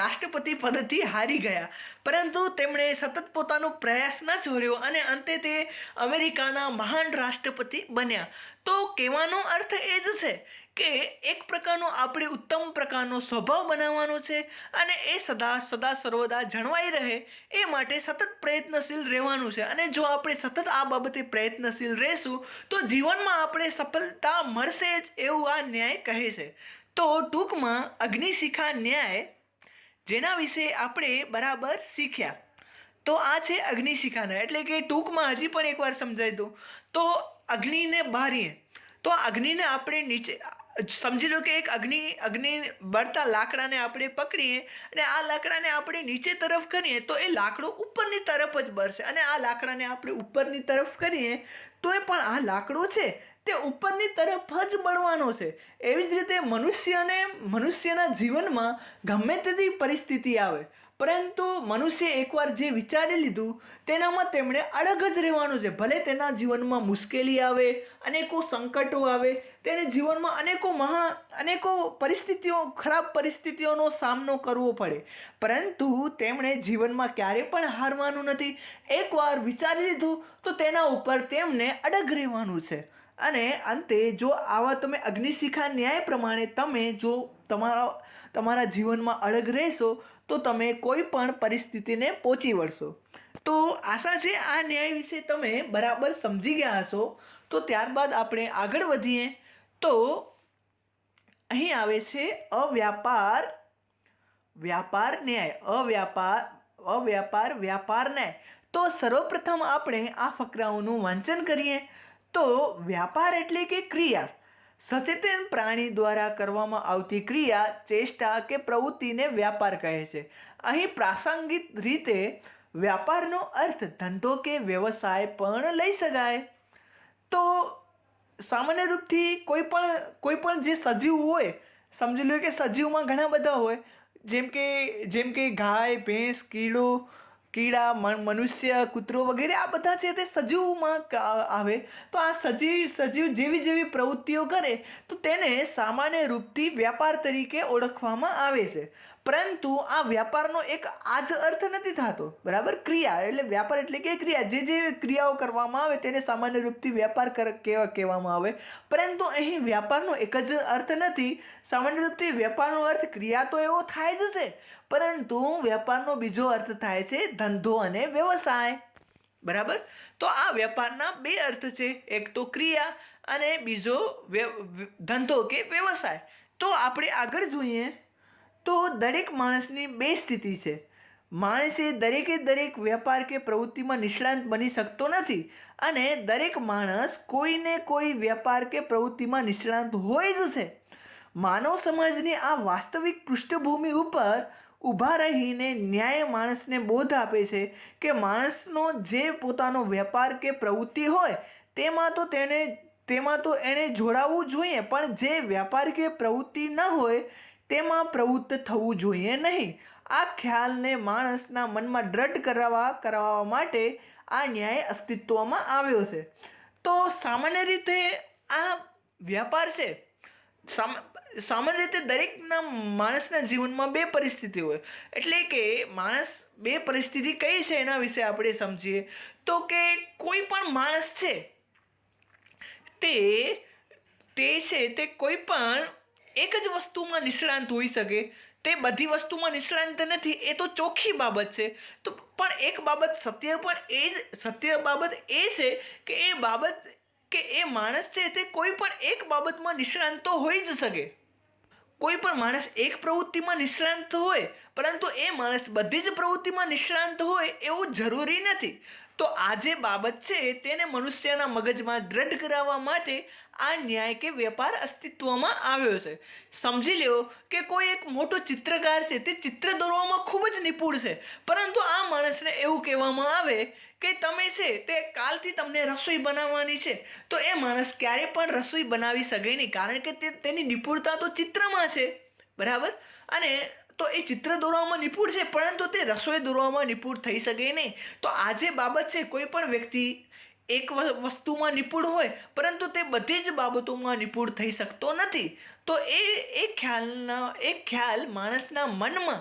રાષ્ટ્રપતિ પદથી હારી ગયા, પરંતુ તેમણે સતત પોતાનો પ્રયાસ ન છોડ્યો અને અંતે તે અમેરિકાના મહાન રાષ્ટ્રપતિ બન્યા. તો કહેવાનો અર્થ એ જ છે કે એક પ્રકારનો આપણે ઉત્તમ પ્રકારનો સ્વભાવ બનાવવાનો છે અને એ સદા સર્વદા જળવાઈ રહે એ માટે સતત પ્રયત્નશીલ રહેવાનું છે. અને જો આપણે સતત આ બાબતે પ્રયત્નશીલ રહેશું તો જીવનમાં આપણે સફળતા મળશે જ, એવું આ ન્યાય કહે છે. તો ટૂંકમાં અગ્નિશિખા ન્યાય જેના વિશે આપણે બરાબર શીખ્યા, તો આ છે અગ્નિશિખાના. એટલે કે ટૂંકમાં હજી પણ એકવાર સમજાવી દઉં તો અગ્નિને બારીએ તો અગ્નિને આપણે નીચે સમજી લો કે એક અગ્નિ બળતા લાકડાને આપણે પકડીએ અને આ લાકડાને આપણે નીચે તરફ કરીએ તો એ લાકડું ઉપરની તરફ જ બળશે, અને આ લાકડાને આપણે ઉપરની તરફ કરીએ તો એ પણ આ લાકડું છે તે ઉપરની તરફ જ બળવાનો છે. એવી જ રીતે મનુષ્યના જીવનમાં ગમે તેવી પરિસ્થિતિ આવે, પરંતુ મનુષ્ય એકવાર જે વિચારી લીધું તેનામાં તેમણે અડગ જ રહેવાનું છે. ભલે તેના જીવનમાં મુશ્કેલી આવે, અનેકો સંકટો આવે, તેને જીવનમાં અનેકો ખરાબ પરિસ્થિતિઓનો સામનો કરવો પડે, પરંતુ તેમણે જીવનમાં ક્યારે પણ હારવાનું નથી. એકવાર વિચારી લીધું તો તેના ઉપર તેમને અડગ રહેવાનું છે. અને અંતે જો આવા તમે અગ્નિશિખા ન્યાય પ્રમાણે તમે જો તમારા જીવનમાં અડગ રહેશો તો તમે કોઈ પણ પરિસ્થિતિને પહોંચી વળશો. તો આશા છે આ ન્યાય વિશે તમે બરાબર સમજી ગયા હશો. તો ત્યારબાદ આપણે આગળ વધીએ. તો અહીં આવે છે વ્યાપાર ન્યાય, વ્યાપાર ન્યાય. તો સર્વપ્રથમ આપણે આ ફકરાઓનું વાંચન કરીએ. તો વ્યાપાર એટલે કે ક્રિયા, સચેતન પ્રાણી દ્વારા કરવામાં આવતી ક્રિયા, ચેષ્ટા કે પ્રવૃત્તિને વ્યાપાર કહે છે. અહીં પ્રાસંગિક રીતે વ્યાપારનો અર્થ ધંધો કે વ્યવસાય પણ લઈ શકાય. તો સામાન્ય રૂપથી કોઈ પણ જે સજીવ હોય, સમજી લો કે સજીવમાં ઘણા બધા હોય, જેમ કે ગાય, ભેંસ, કીડા, મનુષ્ય, કૂતરો વગેરે આ બધા છે તે સજીવમાં આવે. તો આ સજીવ જેવી પ્રવૃત્તિઓ કરે તો તેને સામાન્ય રૂપથી વ્યાપાર તરીકે ઓળખવામાં આવે છે. પરંતુ આ વ્યાપારનો એક આ જ અર્થ નથી થતો, બરાબર. ક્રિયા એટલે વ્યાપાર એટલે કે ક્રિયા, જે ક્રિયાઓ કરવામાં આવે તેને સામાન્ય રૂપથી વ્યાપાર કહેવામાં આવે. પરંતુ અહીં વ્યાપારનો એક જ અર્થ નથી. સામાન્ય રૂપથી વ્યાપારનો અર્થ ક્રિયા તો એવો થાય જ છે, પરંતુ વ્યાપારનો બીજો અર્થ થાય છે ધંધો અને વ્યવસાય, બરાબર. તો આ વ્યાપારના બે અર્થ છે, એક તો ક્રિયા અને બીજો ધંધો કે વ્યવસાય. તો આપણે આગળ જોઈએ તો દરેક માણસની બે સ્થિતિ છે. માણસે દરેક વ્યાપાર કે પ્રવૃત્તિમાં નિષ્ણાંત બની શકતો નથી, અને દરેક માણસ કોઈને કોઈ વ્યાપાર કે પ્રવૃત્તિમાં નિષ્ણાંત હોય જ છે. માનવ સમાજની આ વાસ્તવિક પૃષ્ઠભૂમિ ઉપર ઊભા રહીને ન્યાય માણસને બોધ આપે છે કે માણસનો જે પોતાનો વ્યાપાર કે પ્રવૃત્તિ હોય તેમાં તો એણે જોડાવવું જોઈએ, પણ જે વ્યાપાર કે પ્રવૃત્તિ ન હોય તેમાં પ્રવૃત્ત થવું જોઈએ નહીં. આ ખ્યાલને માણસના મનમાં દ્રઢ કરાવવા માટે આ ન્યાય અસ્તિત્વમાં આવ્યો છે. તો સામાન્ય રીતે આ વ્યાપાર છે. સામાન્ય રીતે દરેકના માણસના જીવનમાં બે પરિસ્થિતિ હોય, એટલે કે માણસ બે પરિસ્થિતિ કઈ છે એના વિશે આપણે સમજીએ. તો કે કોઈ પણ માણસ છે તે કોઈ પણ એક જ વસ્તુમાં નિષ્ણાંત હોઈ શકે. તે બધી વસ્તુમાં નિષ્ણાંત નથી, એ તો ચોખ્ખી બાબત છે. તો પણ એક બાબત સત્ય બાબત એ છે કે એ માણસ છે તે કોઈ પણ એક બાબતમાં નિષ્ણાંત તો હોઈ જ શકે. કોઈ પણ માણસ એક પ્રવૃત્તિમાં નિષ્ણાંત હોય, પરંતુ એ માણસ બધી જ પ્રવૃત્તિમાં નિષ્ણાંત હોય એવું જરૂરી નથી. તો આ જે બાબત છે તેને મનુષ્યના મગજમાં દ્રઢ કરાવવા માટે આ ન્યાય કે વ્યાપાર અસ્તિત્વમાં આવ્યો છે. સમજી લો કે કોઈ એક મોટો ચિત્રકાર છે, તે ચિત્ર દોરવામાં ખૂબ જ નિપુણ છે, પરંતુ આ માણસને એવું કહેવામાં આવે કે તમે છે તે કાલથી તમને રસોઈ બનાવવાની છે, તો એ માણસ ક્યારે પણ રસોઈ બનાવી શકે નહીં, કારણ કે તેની નિપુણતા તો ચિત્રમાં છે, બરાબર. અને તો એ ચિત્ર દોરવામાં નિપુણ છે, પરંતુ તે રસોઈ દોરવામાં નિપુણ થઈ શકે નહીં. તો આ જે બાબત છે, કોઈ પણ વ્યક્તિ એક વસ્તુમાં નિપુણ હોય પરંતુ તે બધી જ બાબતોમાં નિપુણ થઈ શકતો નથી. તો એ ખ્યાલ માણસના મનમાં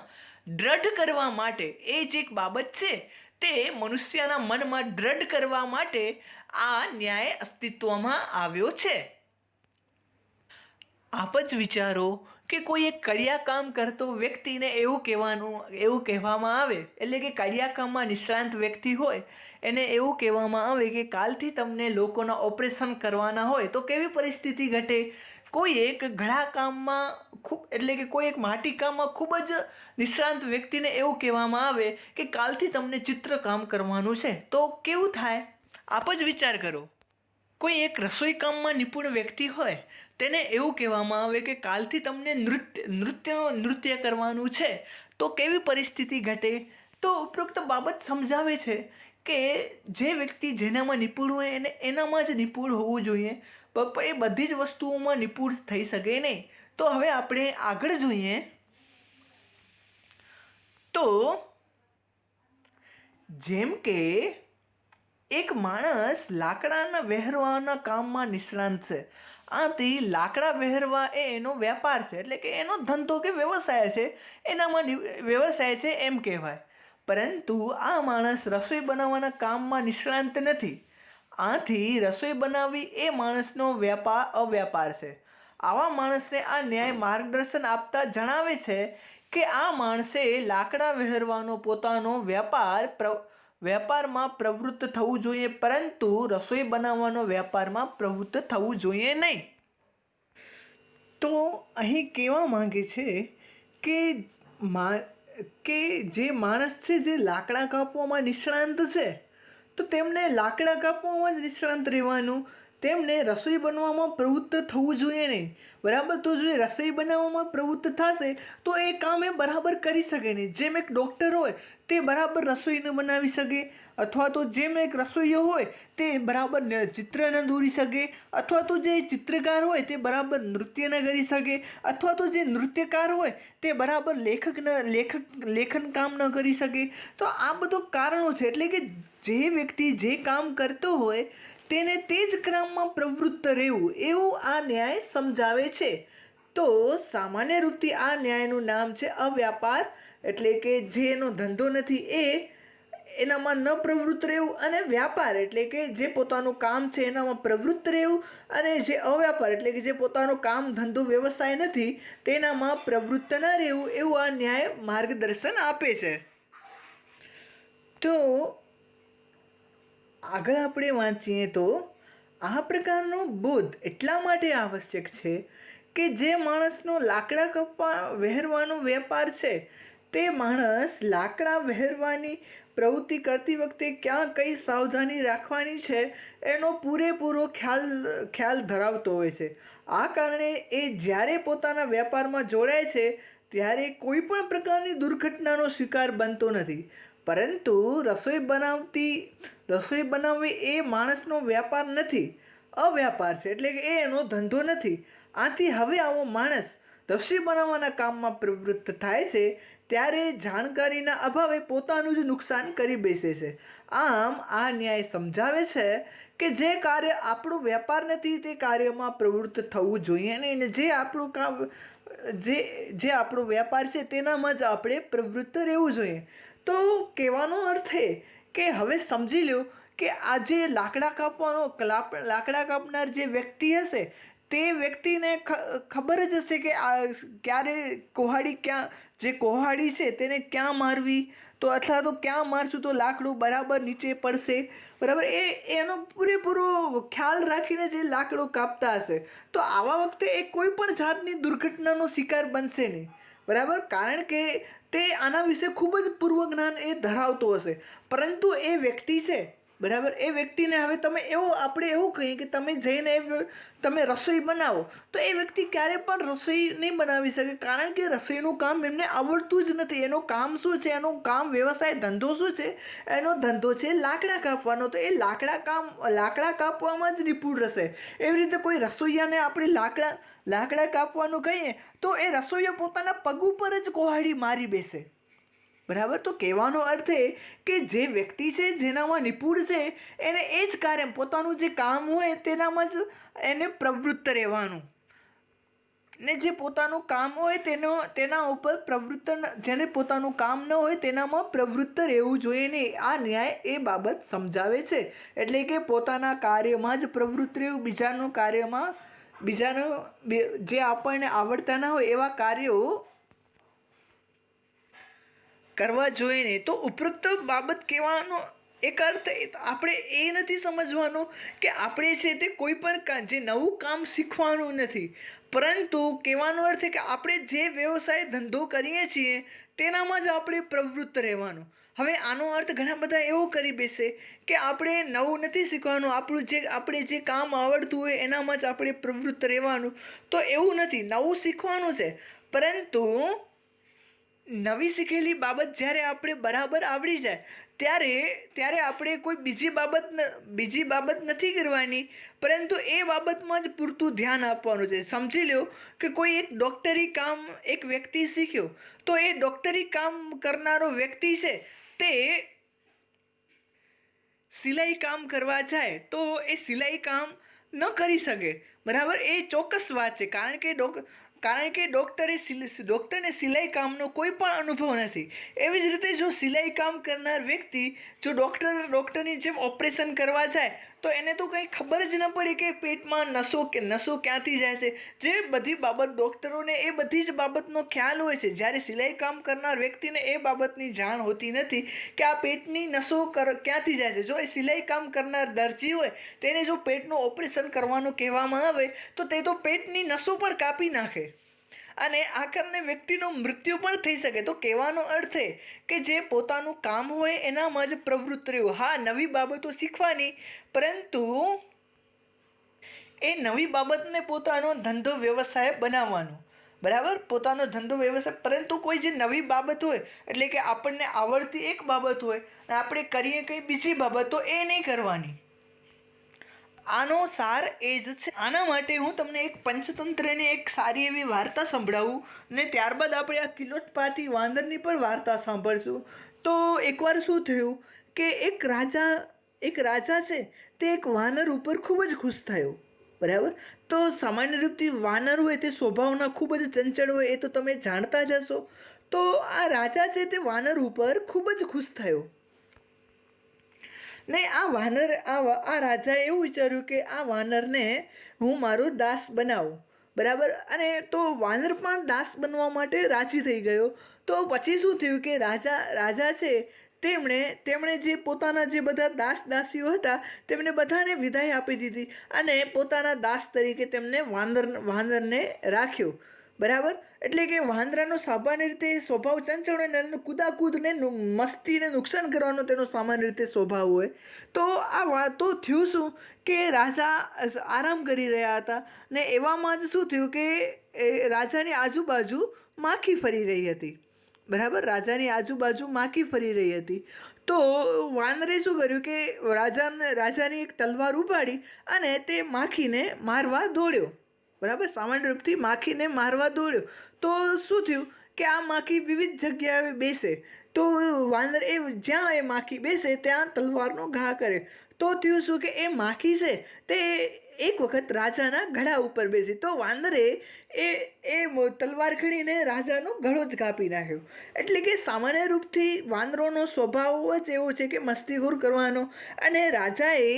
દ્રઢ કરવા માટે, એ જે એક બાબત છે તે મનુષ્યના મનમાં દ્રઢ કરવા માટે આ ન્યાય અસ્તિત્વમાં આવ્યો છે. આપ જ વિચારો કે કોઈ એક કડિયા કામ કરતો વ્યક્તિને એવું કહેવામાં આવે, એટલે કે કડિયા કામમાં નિષ્ણાંત વ્યક્તિ હોય એને એવું કહેવામાં આવે કે કાલથી તમને લોકોના ઓપરેશન કરવાના હોય, તો કેવી પરિસ્થિતિ ઘટે. કોઈ એક ઘડા કામમાં એટલે કે કોઈ એક માટી કામમાં ખૂબ જ નિષ્ણાંત વ્યક્તિને એવું કહેવામાં આવે કે કાલથી તમને ચિત્રકામ કરવાનું છે, તો કેવું થાય? આપ જ વિચાર કરો. કોઈ એક રસોઈ કામમાં નિપુણ વ્યક્તિ હોય તેને એવું કહેવામાં આવે કે કાલથી તમને નૃત્ય કરવાનું છે, તો કેવી પરિસ્થિતિ ઘટે? તો ઉપરોક્ત બાબત સમજાવે છે કે જે વ્યક્તિ જેનામાં નિપુણ હોય એને એનામાં જ નિપુણ હોવું જોઈએ, એ બધી જ વસ્તુઓમાં નિપુણ થઈ શકે નહીં. તો હવે આપણે આગળ જોઈએ તો જેમ કે એક માણસ લાકડાના વહેરવાના કામમાં નિષ્ણાંત છે. આથી લાકડા વહેરવા એ એનો વ્યાપાર છે, એટલે કે એનો ધંધો કે વ્યવસાય છે, એનામાં વ્યવસાય છે એમ કહેવાય. પરંતુ આ માણસ રસોઈ બનાવવાના કામમાં નિષ્ણાંત નથી. આથી રસોઈ બનાવવી એ માણસનો અવ્યાપાર છે. આવા માણસને આ ન્યાય માર્ગદર્શન આપતા જણાવે છે કે આ માણસે લાકડા વહેરવાનો પોતાનો વ્યાપારમાં પ્રવૃત્ત થવું જોઈએ, પરંતુ રસોઈ બનાવવાનો વ્યાપારમાં પ્રવૃત્ત થવું જોઈએ નહીં. તો અહીં કહેવા માંગે છે કે જે માણસ છે જે લાકડા કાપવામાં નિષ્ણાંત છે, તો તેમને લાકડા કાપવામાં જ નિષ્ણાંત રહેવાનું, તેમને રસોઈ બનાવવામાં પ્રવૃત્ત થવું જોઈએ નહીં. બરાબર? તો જો રસોઈ બનાવવામાં પ્રવૃત્ત થશે તો એ કામ એ બરાબર કરી શકે નહીં. જેમ એક ડૉક્ટર હોય તે બરાબર રસોઈ ન બનાવી શકે, અથવા તો જેમ એક રસોઈયો હોય તે બરાબર ચિત્ર ન દોરી શકે, અથવા તો જે ચિત્રકાર હોય તે બરાબર નૃત્ય ન કરી શકે, અથવા તો જે નૃત્યકાર હોય તે બરાબર લેખન કામ ન કરી શકે. તો આ બધું કારણો છે. એટલે કે જે વ્યક્તિ જે કામ કરતો હોય તેને તે જ કામમાં પ્રવૃત્ત રહેવું, એવું આ ન્યાય સમજાવે છે. તો સામાન્ય રૂપથી આ ન્યાયનું નામ છે અવ્યાપાર. એટલે કે જેનો ધંધો નથી એનામાં ન પ્રવૃત્ત રહેવું, અને વ્યાપાર એટલે કે જે પોતાનું કામ છે એનામાં પ્રવૃત્ત રહેવું, અને જે અવ્યાપાર એટલે કે જે પોતાનું કામ ધંધો વ્યવસાય નથી તેનામાં પ્રવૃત્ત ન રહેવું, એવું આ ન્યાય માર્ગદર્શન આપે છે. તો આગળ આપણે વાંચીએ તો આ પ્રકારનો બોધ એટલા માટે આવશ્યક છે કે જે માણસનો લાકડા વહેરવાનો વ્યાપાર છે તે માણસ લાકડા વહેરવાની પ્રવૃત્તિ કરતી વખતે ક્યાં કઈ સાવધાની રાખવાની છે એનો પૂરેપૂરો ખ્યાલ ધરાવતો હોય છે. આ કારણે એ જ્યારે પોતાના વ્યાપારમાં જોડાય છે ત્યારે કોઈ પણ પ્રકારની દુર્ઘટનાનો શિકાર બનતો નથી. પરંતુ રસોઈ બનાવવી એ માણસનો વ્યાપાર નથી, અવ્યાપાર છે. એટલે કે એનો ધંધો નથી. આથી હવે આવો માણસ રસોઈ બનાવવાના કામમાં પ્રવૃત્ત થાય છે ત્યારે જાણકારીના અભાવે પોતાનું જ નુકસાન કરી બેસે છે. આમ આ ન્યાય સમજાવે છે કે જે કાર્ય આપણો વ્યાપાર નથી તે કાર્યમાં પ્રવૃત્ત થવું જોઈએ નહીં, અને જે આપણું કામ જે આપણો વ્યાપાર છે તેનામાં જ આપણે પ્રવૃત્ત રહેવું જોઈએ. તો કહેવાનો અર્થ એ કે હવે સમજી લો કે આ જે લાકડા કાપનાર જે વ્યક્તિ હશે તે વ્યક્તિને ખબર જ હશે કે ક્યારે કોહાડી છે તેને ક્યાં મારવી, તો અથવા તો ક્યાં મારશું તો લાકડું બરાબર નીચે પડશે. બરાબર? એનો પૂરેપૂરો ખ્યાલ રાખીને જે લાકડું કાપતા હશે, તો આવા વખતે એ કોઈ પણ જાતની દુર્ઘટનાનો શિકાર બનશે નહીં. બરાબર? કારણ કે તે આના વિશે ખૂબ જ પૂર્વજ્ઞાન એ ધરાવતો હશે. પરંતુ એ વ્યક્તિ છે, બરાબર, એ વ્યક્તિને હવે આપણે એવું કહીએ કે તમે જઈને તમે રસોઈ બનાવો, તો એ વ્યક્તિ ક્યારે પણ રસોઈ નહીં બનાવી શકે, કારણ કે રસોઈનું કામ એમને આવડતું જ નથી. એનું કામ શું છે? એનું કામ વ્યવસાય ધંધો શું છે? એનો ધંધો છે લાકડા કાપવાનો. તો એ લાકડા કાપવામાં જ નિપુણ રહેશે. એવી રીતે કોઈ રસોઈયાને આપણે લાકડા કાપવાનું કહીએ તો એ રસોઈયો પોતાના પગ ઉપર જ કોહાડી મારી બેસે. બરાબર? તો કહેવાનો અર્થ એ કે જે વ્યક્તિ છે જેનામાં નિપુણ છે એને એ જ કાર્ય, પોતાનું જે કામ હોય તેનામાં જ એને પ્રવૃત્ત રહેવાનું, ને જે પોતાનું કામ હોય તેના ઉપર પ્રવૃત્ત, જેને પોતાનું કામ ન હોય તેનામાં પ્રવૃત્ત રહેવું જોઈએ નહીં. આ ન્યાય એ બાબત સમજાવે છે. એટલે કે પોતાના કાર્યમાં જ પ્રવૃત્ત રહેવું, જે આપણને આવડતા ના હોય એવા કાર્યો કરવા જોઈએ નહીં. તો ઉપરોક્ત બાબત કહેવાનો એક અર્થ આપણે એ નથી સમજવાનો કે આપણે છે તે કોઈ પણ જે નવું કામ શીખવાનું નથી, પરંતુ કહેવાનો અર્થ કે આપણે જે વ્યવસાય ધંધો કરીએ છીએ તેનામાં જ આપણે પ્રવૃત્ત રહેવાનું. હવે આનો અર્થ ઘણા બધા એવો કરી બેસે કે આપણે નવું નથી શીખવાનું, આપણે જે કામ આવડતું હોય એનામાં જ આપણે પ્રવૃત્ત રહેવાનું. તો એવું નથી, નવું શીખવાનું છે, પરંતુ નવી શીખેલી બાબત જ્યારે આપણે બરાબર આવડી જાય ત્યારે આપણે કોઈ બીજી બાબત નથી કરવાની, પરંતુ એ બાબતમાં જ પૂરતું ધ્યાન આપવાનું છે. સમજી લો કે કોઈ એક ડૉક્ટરી કામ એક વ્યક્તિ શીખ્યો, તો એ ડૉક્ટરી કામ કરનારો વ્યક્તિ છે તે સિલાઈ કામ કરવા જાય તો એ સિલાઈ કામ ન કરી શકે, બરાબર. એ ચોક્કસ વાત છે, કારણ કે ડૉક્ટરને સિલાઈ કામનો કોઈ પણ અનુભવ નથી. એવી જ રીતે જો સિલાઈ કામ કરનાર વ્યક્તિ જો ડૉક્ટરની જેમ ઓપરેશન કરવા જાય તો એને તો કંઈ ખબર જ ન પડી કે પેટમાં નસો ક્યાંથી જાય છે. જે બધી બાબત ડૉક્ટરોને એ બધી જ બાબતનો ખ્યાલ હોય છે, જ્યારે સિલાઈ કામ કરનાર વ્યક્તિને એ બાબતની જાણ હોતી નથી કે આ પેટની નસો ક્યાંથી જાય છે. જો એ સિલાઈ કામ કરનાર દરજી હોય તેને જો પેટનું ઓપરેશન કરવાનું કહેવામાં આવે તો તે તો પેટની નસો પણ કાપી નાખે અને આ કારણે વ્યક્તિનું મૃત્યુ પણ થઈ શકે. તો કહેવાનો અર્થ એ કે જે પોતાનું કામ હોય એનામાં જ પ્રવૃત્ત રહેવું. હા, નવી બાબતો શીખવાની, પરંતુ એ નવી બાબતને પોતાનો ધંધો વ્યવસાય બનાવવાનો, બરાબર. પોતાનો ધંધો વ્યવસાય, પરંતુ કોઈ જે નવી બાબત હોય એટલે કે આપણને આવડતી એક બાબત હોય અને આપણે કરીએ કંઈ બીજી બાબત, તો એ નહીં કરવાની. આનો સાર એ જ છે. આના માટે હું તમને એક પંચતંત્રની એક સારી એવી વાર્તા સંભળાવું ને ત્યારબાદ આપણે આ કિલોટપાતી વાંદરની પણ વાર્તા સાંભળશું. તો એકવાર શું થયું કે એક રાજા છે તે એક વાનર ઉપર ખૂબ જ ખુશ થયો, બરાબર. તો સામાન્ય રીતે વાનર હોય તે સ્વભાવના ખૂબ જ ચંચળ હોય, એ તો તમે જાણતા જ હશો. તો આ રાજા છે તે વાનર ઉપર ખૂબ જ ખુશ થયો ને આ રાજાએ એવું વિચાર્યું કે આ વાનરને હું મારો દાસ બનાવું, બરાબર. અને તો વાનર પણ દાસ બનવા માટે રાજી થઈ ગયો. તો પછી શું થયું કે રાજા છે તેમણે જે પોતાના જે બધા દાસીઓ હતા તેમને બધાને વિદાય આપી દીધી અને પોતાના દાસ તરીકે તેમને વાનરને રાખ્યો, બરાબર. એટલે કે વાંદરાનો સામાન્ય રીતે સ્વભાવ ચંચળ હોય ને કૂદાકૂદને મસ્તીને નુકસાન કરવાનો તેનો સામાન્ય રીતે સ્વભાવ હોય. તો થયું શું કે રાજા આરામ કરી રહ્યા હતા ને એવામાં જ શું થયું કે રાજાની આજુબાજુ માખી ફરી રહી હતી, બરાબર. રાજાની આજુબાજુ માખી ફરી રહી હતી. તો વાનરે શું કર્યું કે રાજાની એક તલવાર ઉપાડી અને તે માખીને મારવા દોડ્યો, બરાબર. સામાન્ય રૂપથી માખીને મારવા દોડ્યો. તો શું થયું કે આ માખી વિવિધ જગ્યાએ બેસે, તો વાનર જ્યાં એ માખી બેસે ત્યાં તલવારનો ઘા કરે. તો થયું શું કે એ માખી છે તે એક વખત રાજાના ગળા ઉપર બેસી, તો વાનરે એ તલવાર ખણીને રાજાનો ગળો જ કાપી નાખ્યો. એટલે કે સામાન્ય રૂપથી વાનરોનો સ્વભાવ જ એવો છે કે મસ્તીખોર કરવાનો. અને રાજાએ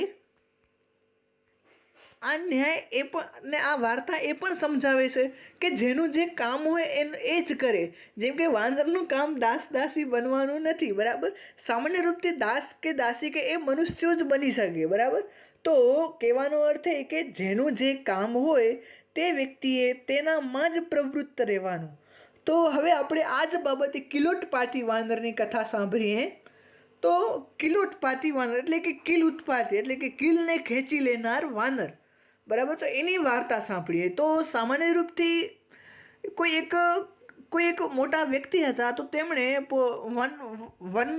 આ ન્યાય એ પણ ને આ વાર્તા એ પણ સમજાવે છે કે જેનું જે કામ હોય એ જ કરે. જેમ કે વાંદરનું કામ દાસી બનવાનું નથી, બરાબર. સામાન્ય રૂપથી દાસ કે દાસી કે એ મનુષ્યો જ બની શકે, બરાબર. તો કહેવાનો અર્થ એ કે જેનું જે કામ હોય તે વ્યક્તિએ તેનામાં જ પ્રવૃત્ત રહેવાનું. તો હવે આપણે આ જ બાબતે કિલોટપાતી વાંદરની કથા સાંભળીએ. તો કિલોટપાતી વાનર એટલે કે કિલ ઉત્પાતી એટલે કે કિલને ખેંચી લેનાર વાનર, બરાબર. તો એની વાર્તા સાંભળીએ. તો સામાન્ય રૂપથી કોઈ એક મોટા વ્યક્તિ હતા. તો તેમણે વન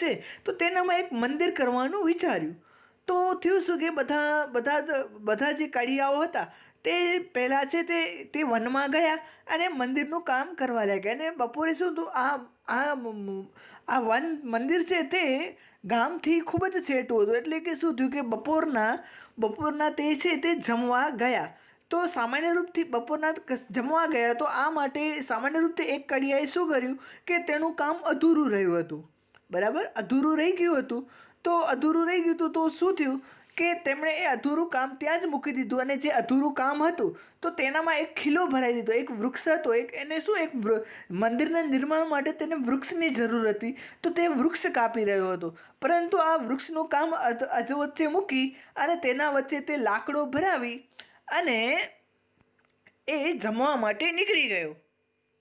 છે તો તેનામાં એક મંદિર કરવાનું વિચાર્યું. તો થયું શું કે બધા જે કડિયાઓ હતા તે પહેલાં છે તે વનમાં ગયા અને મંદિરનું કામ કરવા લાગ્યા. અને બપોરે શું હતું, આ મંદિર છે તે ગામથી ખૂબ જ છેટું હતું. એટલે કે શું થયું કે બપોરના તે છે તે જમવા ગયા. તો સામાન્ય રૂપથી બપોરના જમવા ગયા તો આ માટે સામાન્ય રૂપથી એક કડિયાએ શું કર્યું કે તેનું કામ અધૂરું રહ્યું હતું, બરાબર. અધૂરું રહી ગયું હતું. તો શું થયું કે તેમણે એ અધૂરું કામ ત્યાં જ મૂકી દીધું અને જે અધૂરું કામ હતું તો તેનામાં એક ખીલો ભરાઈ દીધો. એક વૃક્ષ હતો, એક મંદિરના નિર્માણ માટે તેને વૃક્ષની જરૂર હતી. તો તે વૃક્ષ કાપી રહ્યો હતો, પરંતુ આ વૃક્ષનું કામ અધવચ્ચે મૂકી અને તેના વચ્ચે તે લાકડો ભરાવી અને એ જમવા માટે નીકળી ગયો,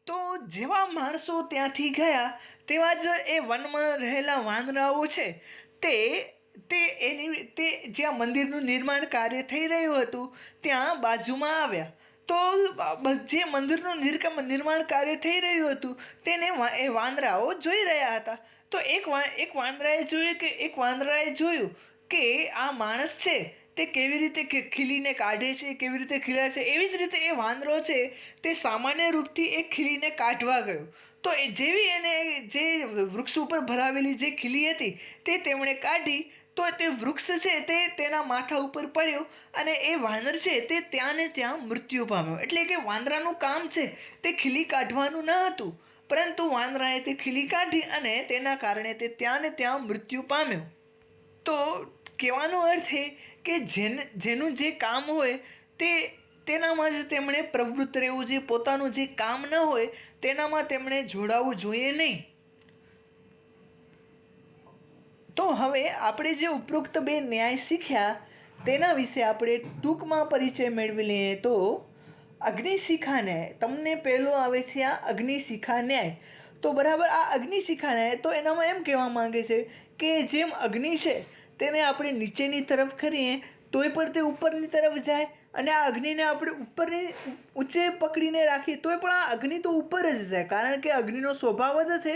તો જેવા માણસો ત્યાંથી ગયા તેવા જ એ વનમાં રહેલા વાંદરાઓ છે તે તે જ્યાં મંદિરનું નિર્માણ કાર્ય થઈ રહ્યું હતું ત્યાં બાજુમાં આવ્યા. તો જે મંદિરનું નિર્માણ કાર્ય થઈ રહ્યું હતું તેને એ વાંદરાઓ જોઈ રહ્યા હતા. તો એક વાંદરાએ જોયું કે આ માણસ છે તે કેવી રીતે ખીલીને કાઢે છે, કેવી રીતે ખીલે છે. એવી જ રીતે એ વાંદરો છે તે સામાન્ય રૂપથી એ ખીલીને કાઢવા ગયો. તો એ જેવી એને જે વૃક્ષ ઉપર ભરાવેલી જે ખીલી હતી તે તેમણે કાઢી. તો તે વૃક્ષ છે તે તેના માથા ઉપર પડ્યો અને એ વાનર છે તે ત્યાં ને ત્યાં મૃત્યુ પામ્યો. એટલે કે વાંદરાનું કામ છે તે ખીલી કાઢવાનું ન હતું, પરંતુ વાંદરાએ તે ખીલી કાઢી અને તેના કારણે તે ત્યાં ને ત્યાં મૃત્યુ પામ્યો. તો કહેવાનો અર્થ એ કે જેનું જે કામ હોય તેનામાં જ તેમણે પ્રવૃત્ત રહેવું જોઈએ. પોતાનું જે કામ ન હોય તેનામાં તેમણે જોડાવવું જોઈએ નહીં. તો હવે આપણે જે ઉપરોક્ત બે ન્યાય શીખ્યા તેના વિશે આપણે ટૂંકમાં પરિચય મેળવી લઈએ. તો અગ્નિશિખા ન્યાય, તમને પહેલો આવે છે આ અગ્નિશિખા ન્યાય. તો બરાબર, આ અગ્નિશિખા ન્યાય તો એનામાં એમ કહેવા માંગે છે કે જેમ અગ્નિ છે તેને આપણે નીચેની તરફ કરીએ તોય પણ તે ઉપરની તરફ જાય, અને આ અગ્નિને આપણે ઊંચે પકડીને રાખીએ તોય પણ આ અગ્નિ તો ઉપર જ જાય, કારણ કે અગ્નિનો સ્વભાવ જ છે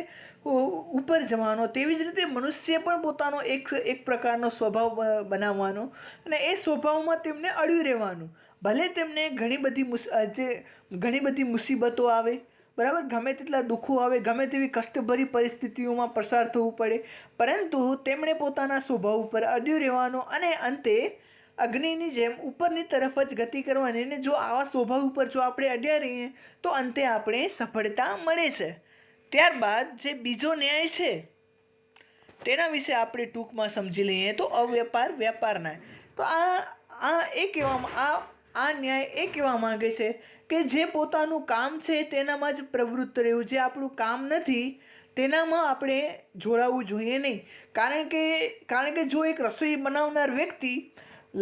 ઉપર જવાનો. તેવી જ રીતે મનુષ્ય પણ પોતાનો એક પ્રકારનો સ્વભાવ બનાવવાનો અને એ સ્વભાવમાં તેમને અડ્યું રહેવાનું. ભલે તેમને ઘણી બધી મુસીબતો આવે, બરાબર, ગમે તેટલા દુઃખો આવે, ગમે તેવી કષ્ટભરી પરિસ્થિતિઓમાં પસાર થવું પડે, પરંતુ તેમણે પોતાના સ્વભાવ ઉપર અડ્યું રહેવાનો અને અંતે અગ્નિની જેમ ઉપરની તરફ જ ગતિ કરવાની. અને જો આવા સ્વભાવ ઉપર જો આપણે અડ્યા રહીએ તો અંતે આપણે સફળતા મળે છે. ત્યારબાદ જે બીજો ન્યાય છે તેના વિશે આપણે ટૂંકમાં સમજી લઈએ. તો અવ્યાપાર વ્યાપાર ન્યાય. તો આ ન્યાય એ કહેવા માંગે છે કે જે પોતાનું કામ છે તેનામાં જ પ્રવૃત્ત રહેવું. જે આપણું કામ નથી તેનામાં આપણે જોડાવવું જોઈએ નહીં. કારણ કે જો એક રસોઈ બનાવનાર વ્યક્તિ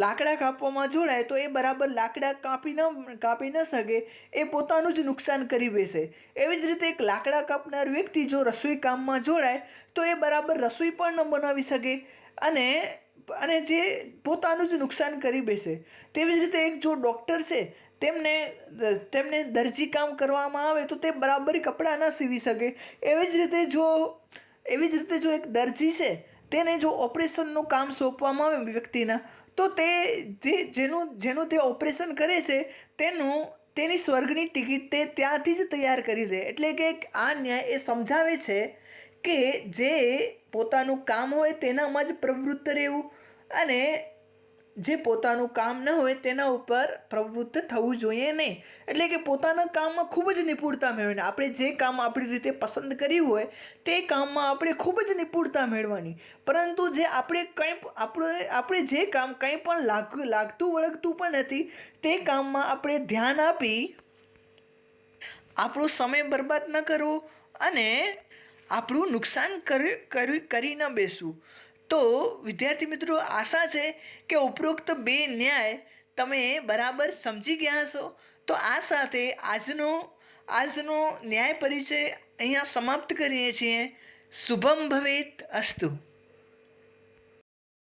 લાકડા કાપવામાં જોડાય તો એ બરાબર લાકડા કાપી ન શકે, એ પોતાનું જ નુકસાન કરી બેસે. એવી જ રીતે એક લાકડા કાપનાર વ્યક્તિ જો રસોઈ કામમાં જોડાય તો એ બરાબર રસોઈ પણ ન બનાવી શકે અને જે પોતાનું જ નુકસાન કરી બેસે. તેવી જ રીતે એક જો ડૉક્ટર છે તેમને દરજી કામ કરવામાં આવે તો તે બરાબર કપડાં ન સીવી શકે. એવી જ રીતે જો એક દરજી છે તેને જો ઓપરેશનનું કામ સોંપવામાં આવે વ્યક્તિના, તો તે જેનું તે ઓપરેશન કરે છે તેની સ્વર્ગની ટિકિટ તે ત્યાંથી જ તૈયાર કરી દે. એટલે કે આ ન્યાય એ સમજાવે છે કે જે પોતાનું કામ હોય તેનામાં જ પ્રવૃત્ત રહેવું અને જે પોતાનું કામ ન હોય તેના ઉપર પ્રવૃત્ત થવું જોઈએ નહીં. એટલે કે પોતાના કામમાં ખૂબ જ નિપુણતા મેળવવાની. આપણે જે કામ આપણી રીતે પસંદ કર્યું હોય તે કામમાં આપણે ખૂબ જ નિપુણતા મેળવવાની. પરંતુ જે આપણે જે કામ કંઈ પણ લાગતું વળગતું પણ નથી તે કામમાં આપણે ધ્યાન આપી આપણો સમય બરબાદ ન કરવો અને આપણું નુકસાન કરી ન બેસવું. તો વિદ્યાર્થી મિત્રો, આશા છે કે ઉપરોક્ત બે ન્યાય તમે બરાબર સમજી ગયા હશો. તો આ સાથે આજનો ન્યાય પરિચય અહીંયા સમાપ્ત કરીએ છીએ. શુભમ ભવેત અસ્તુ.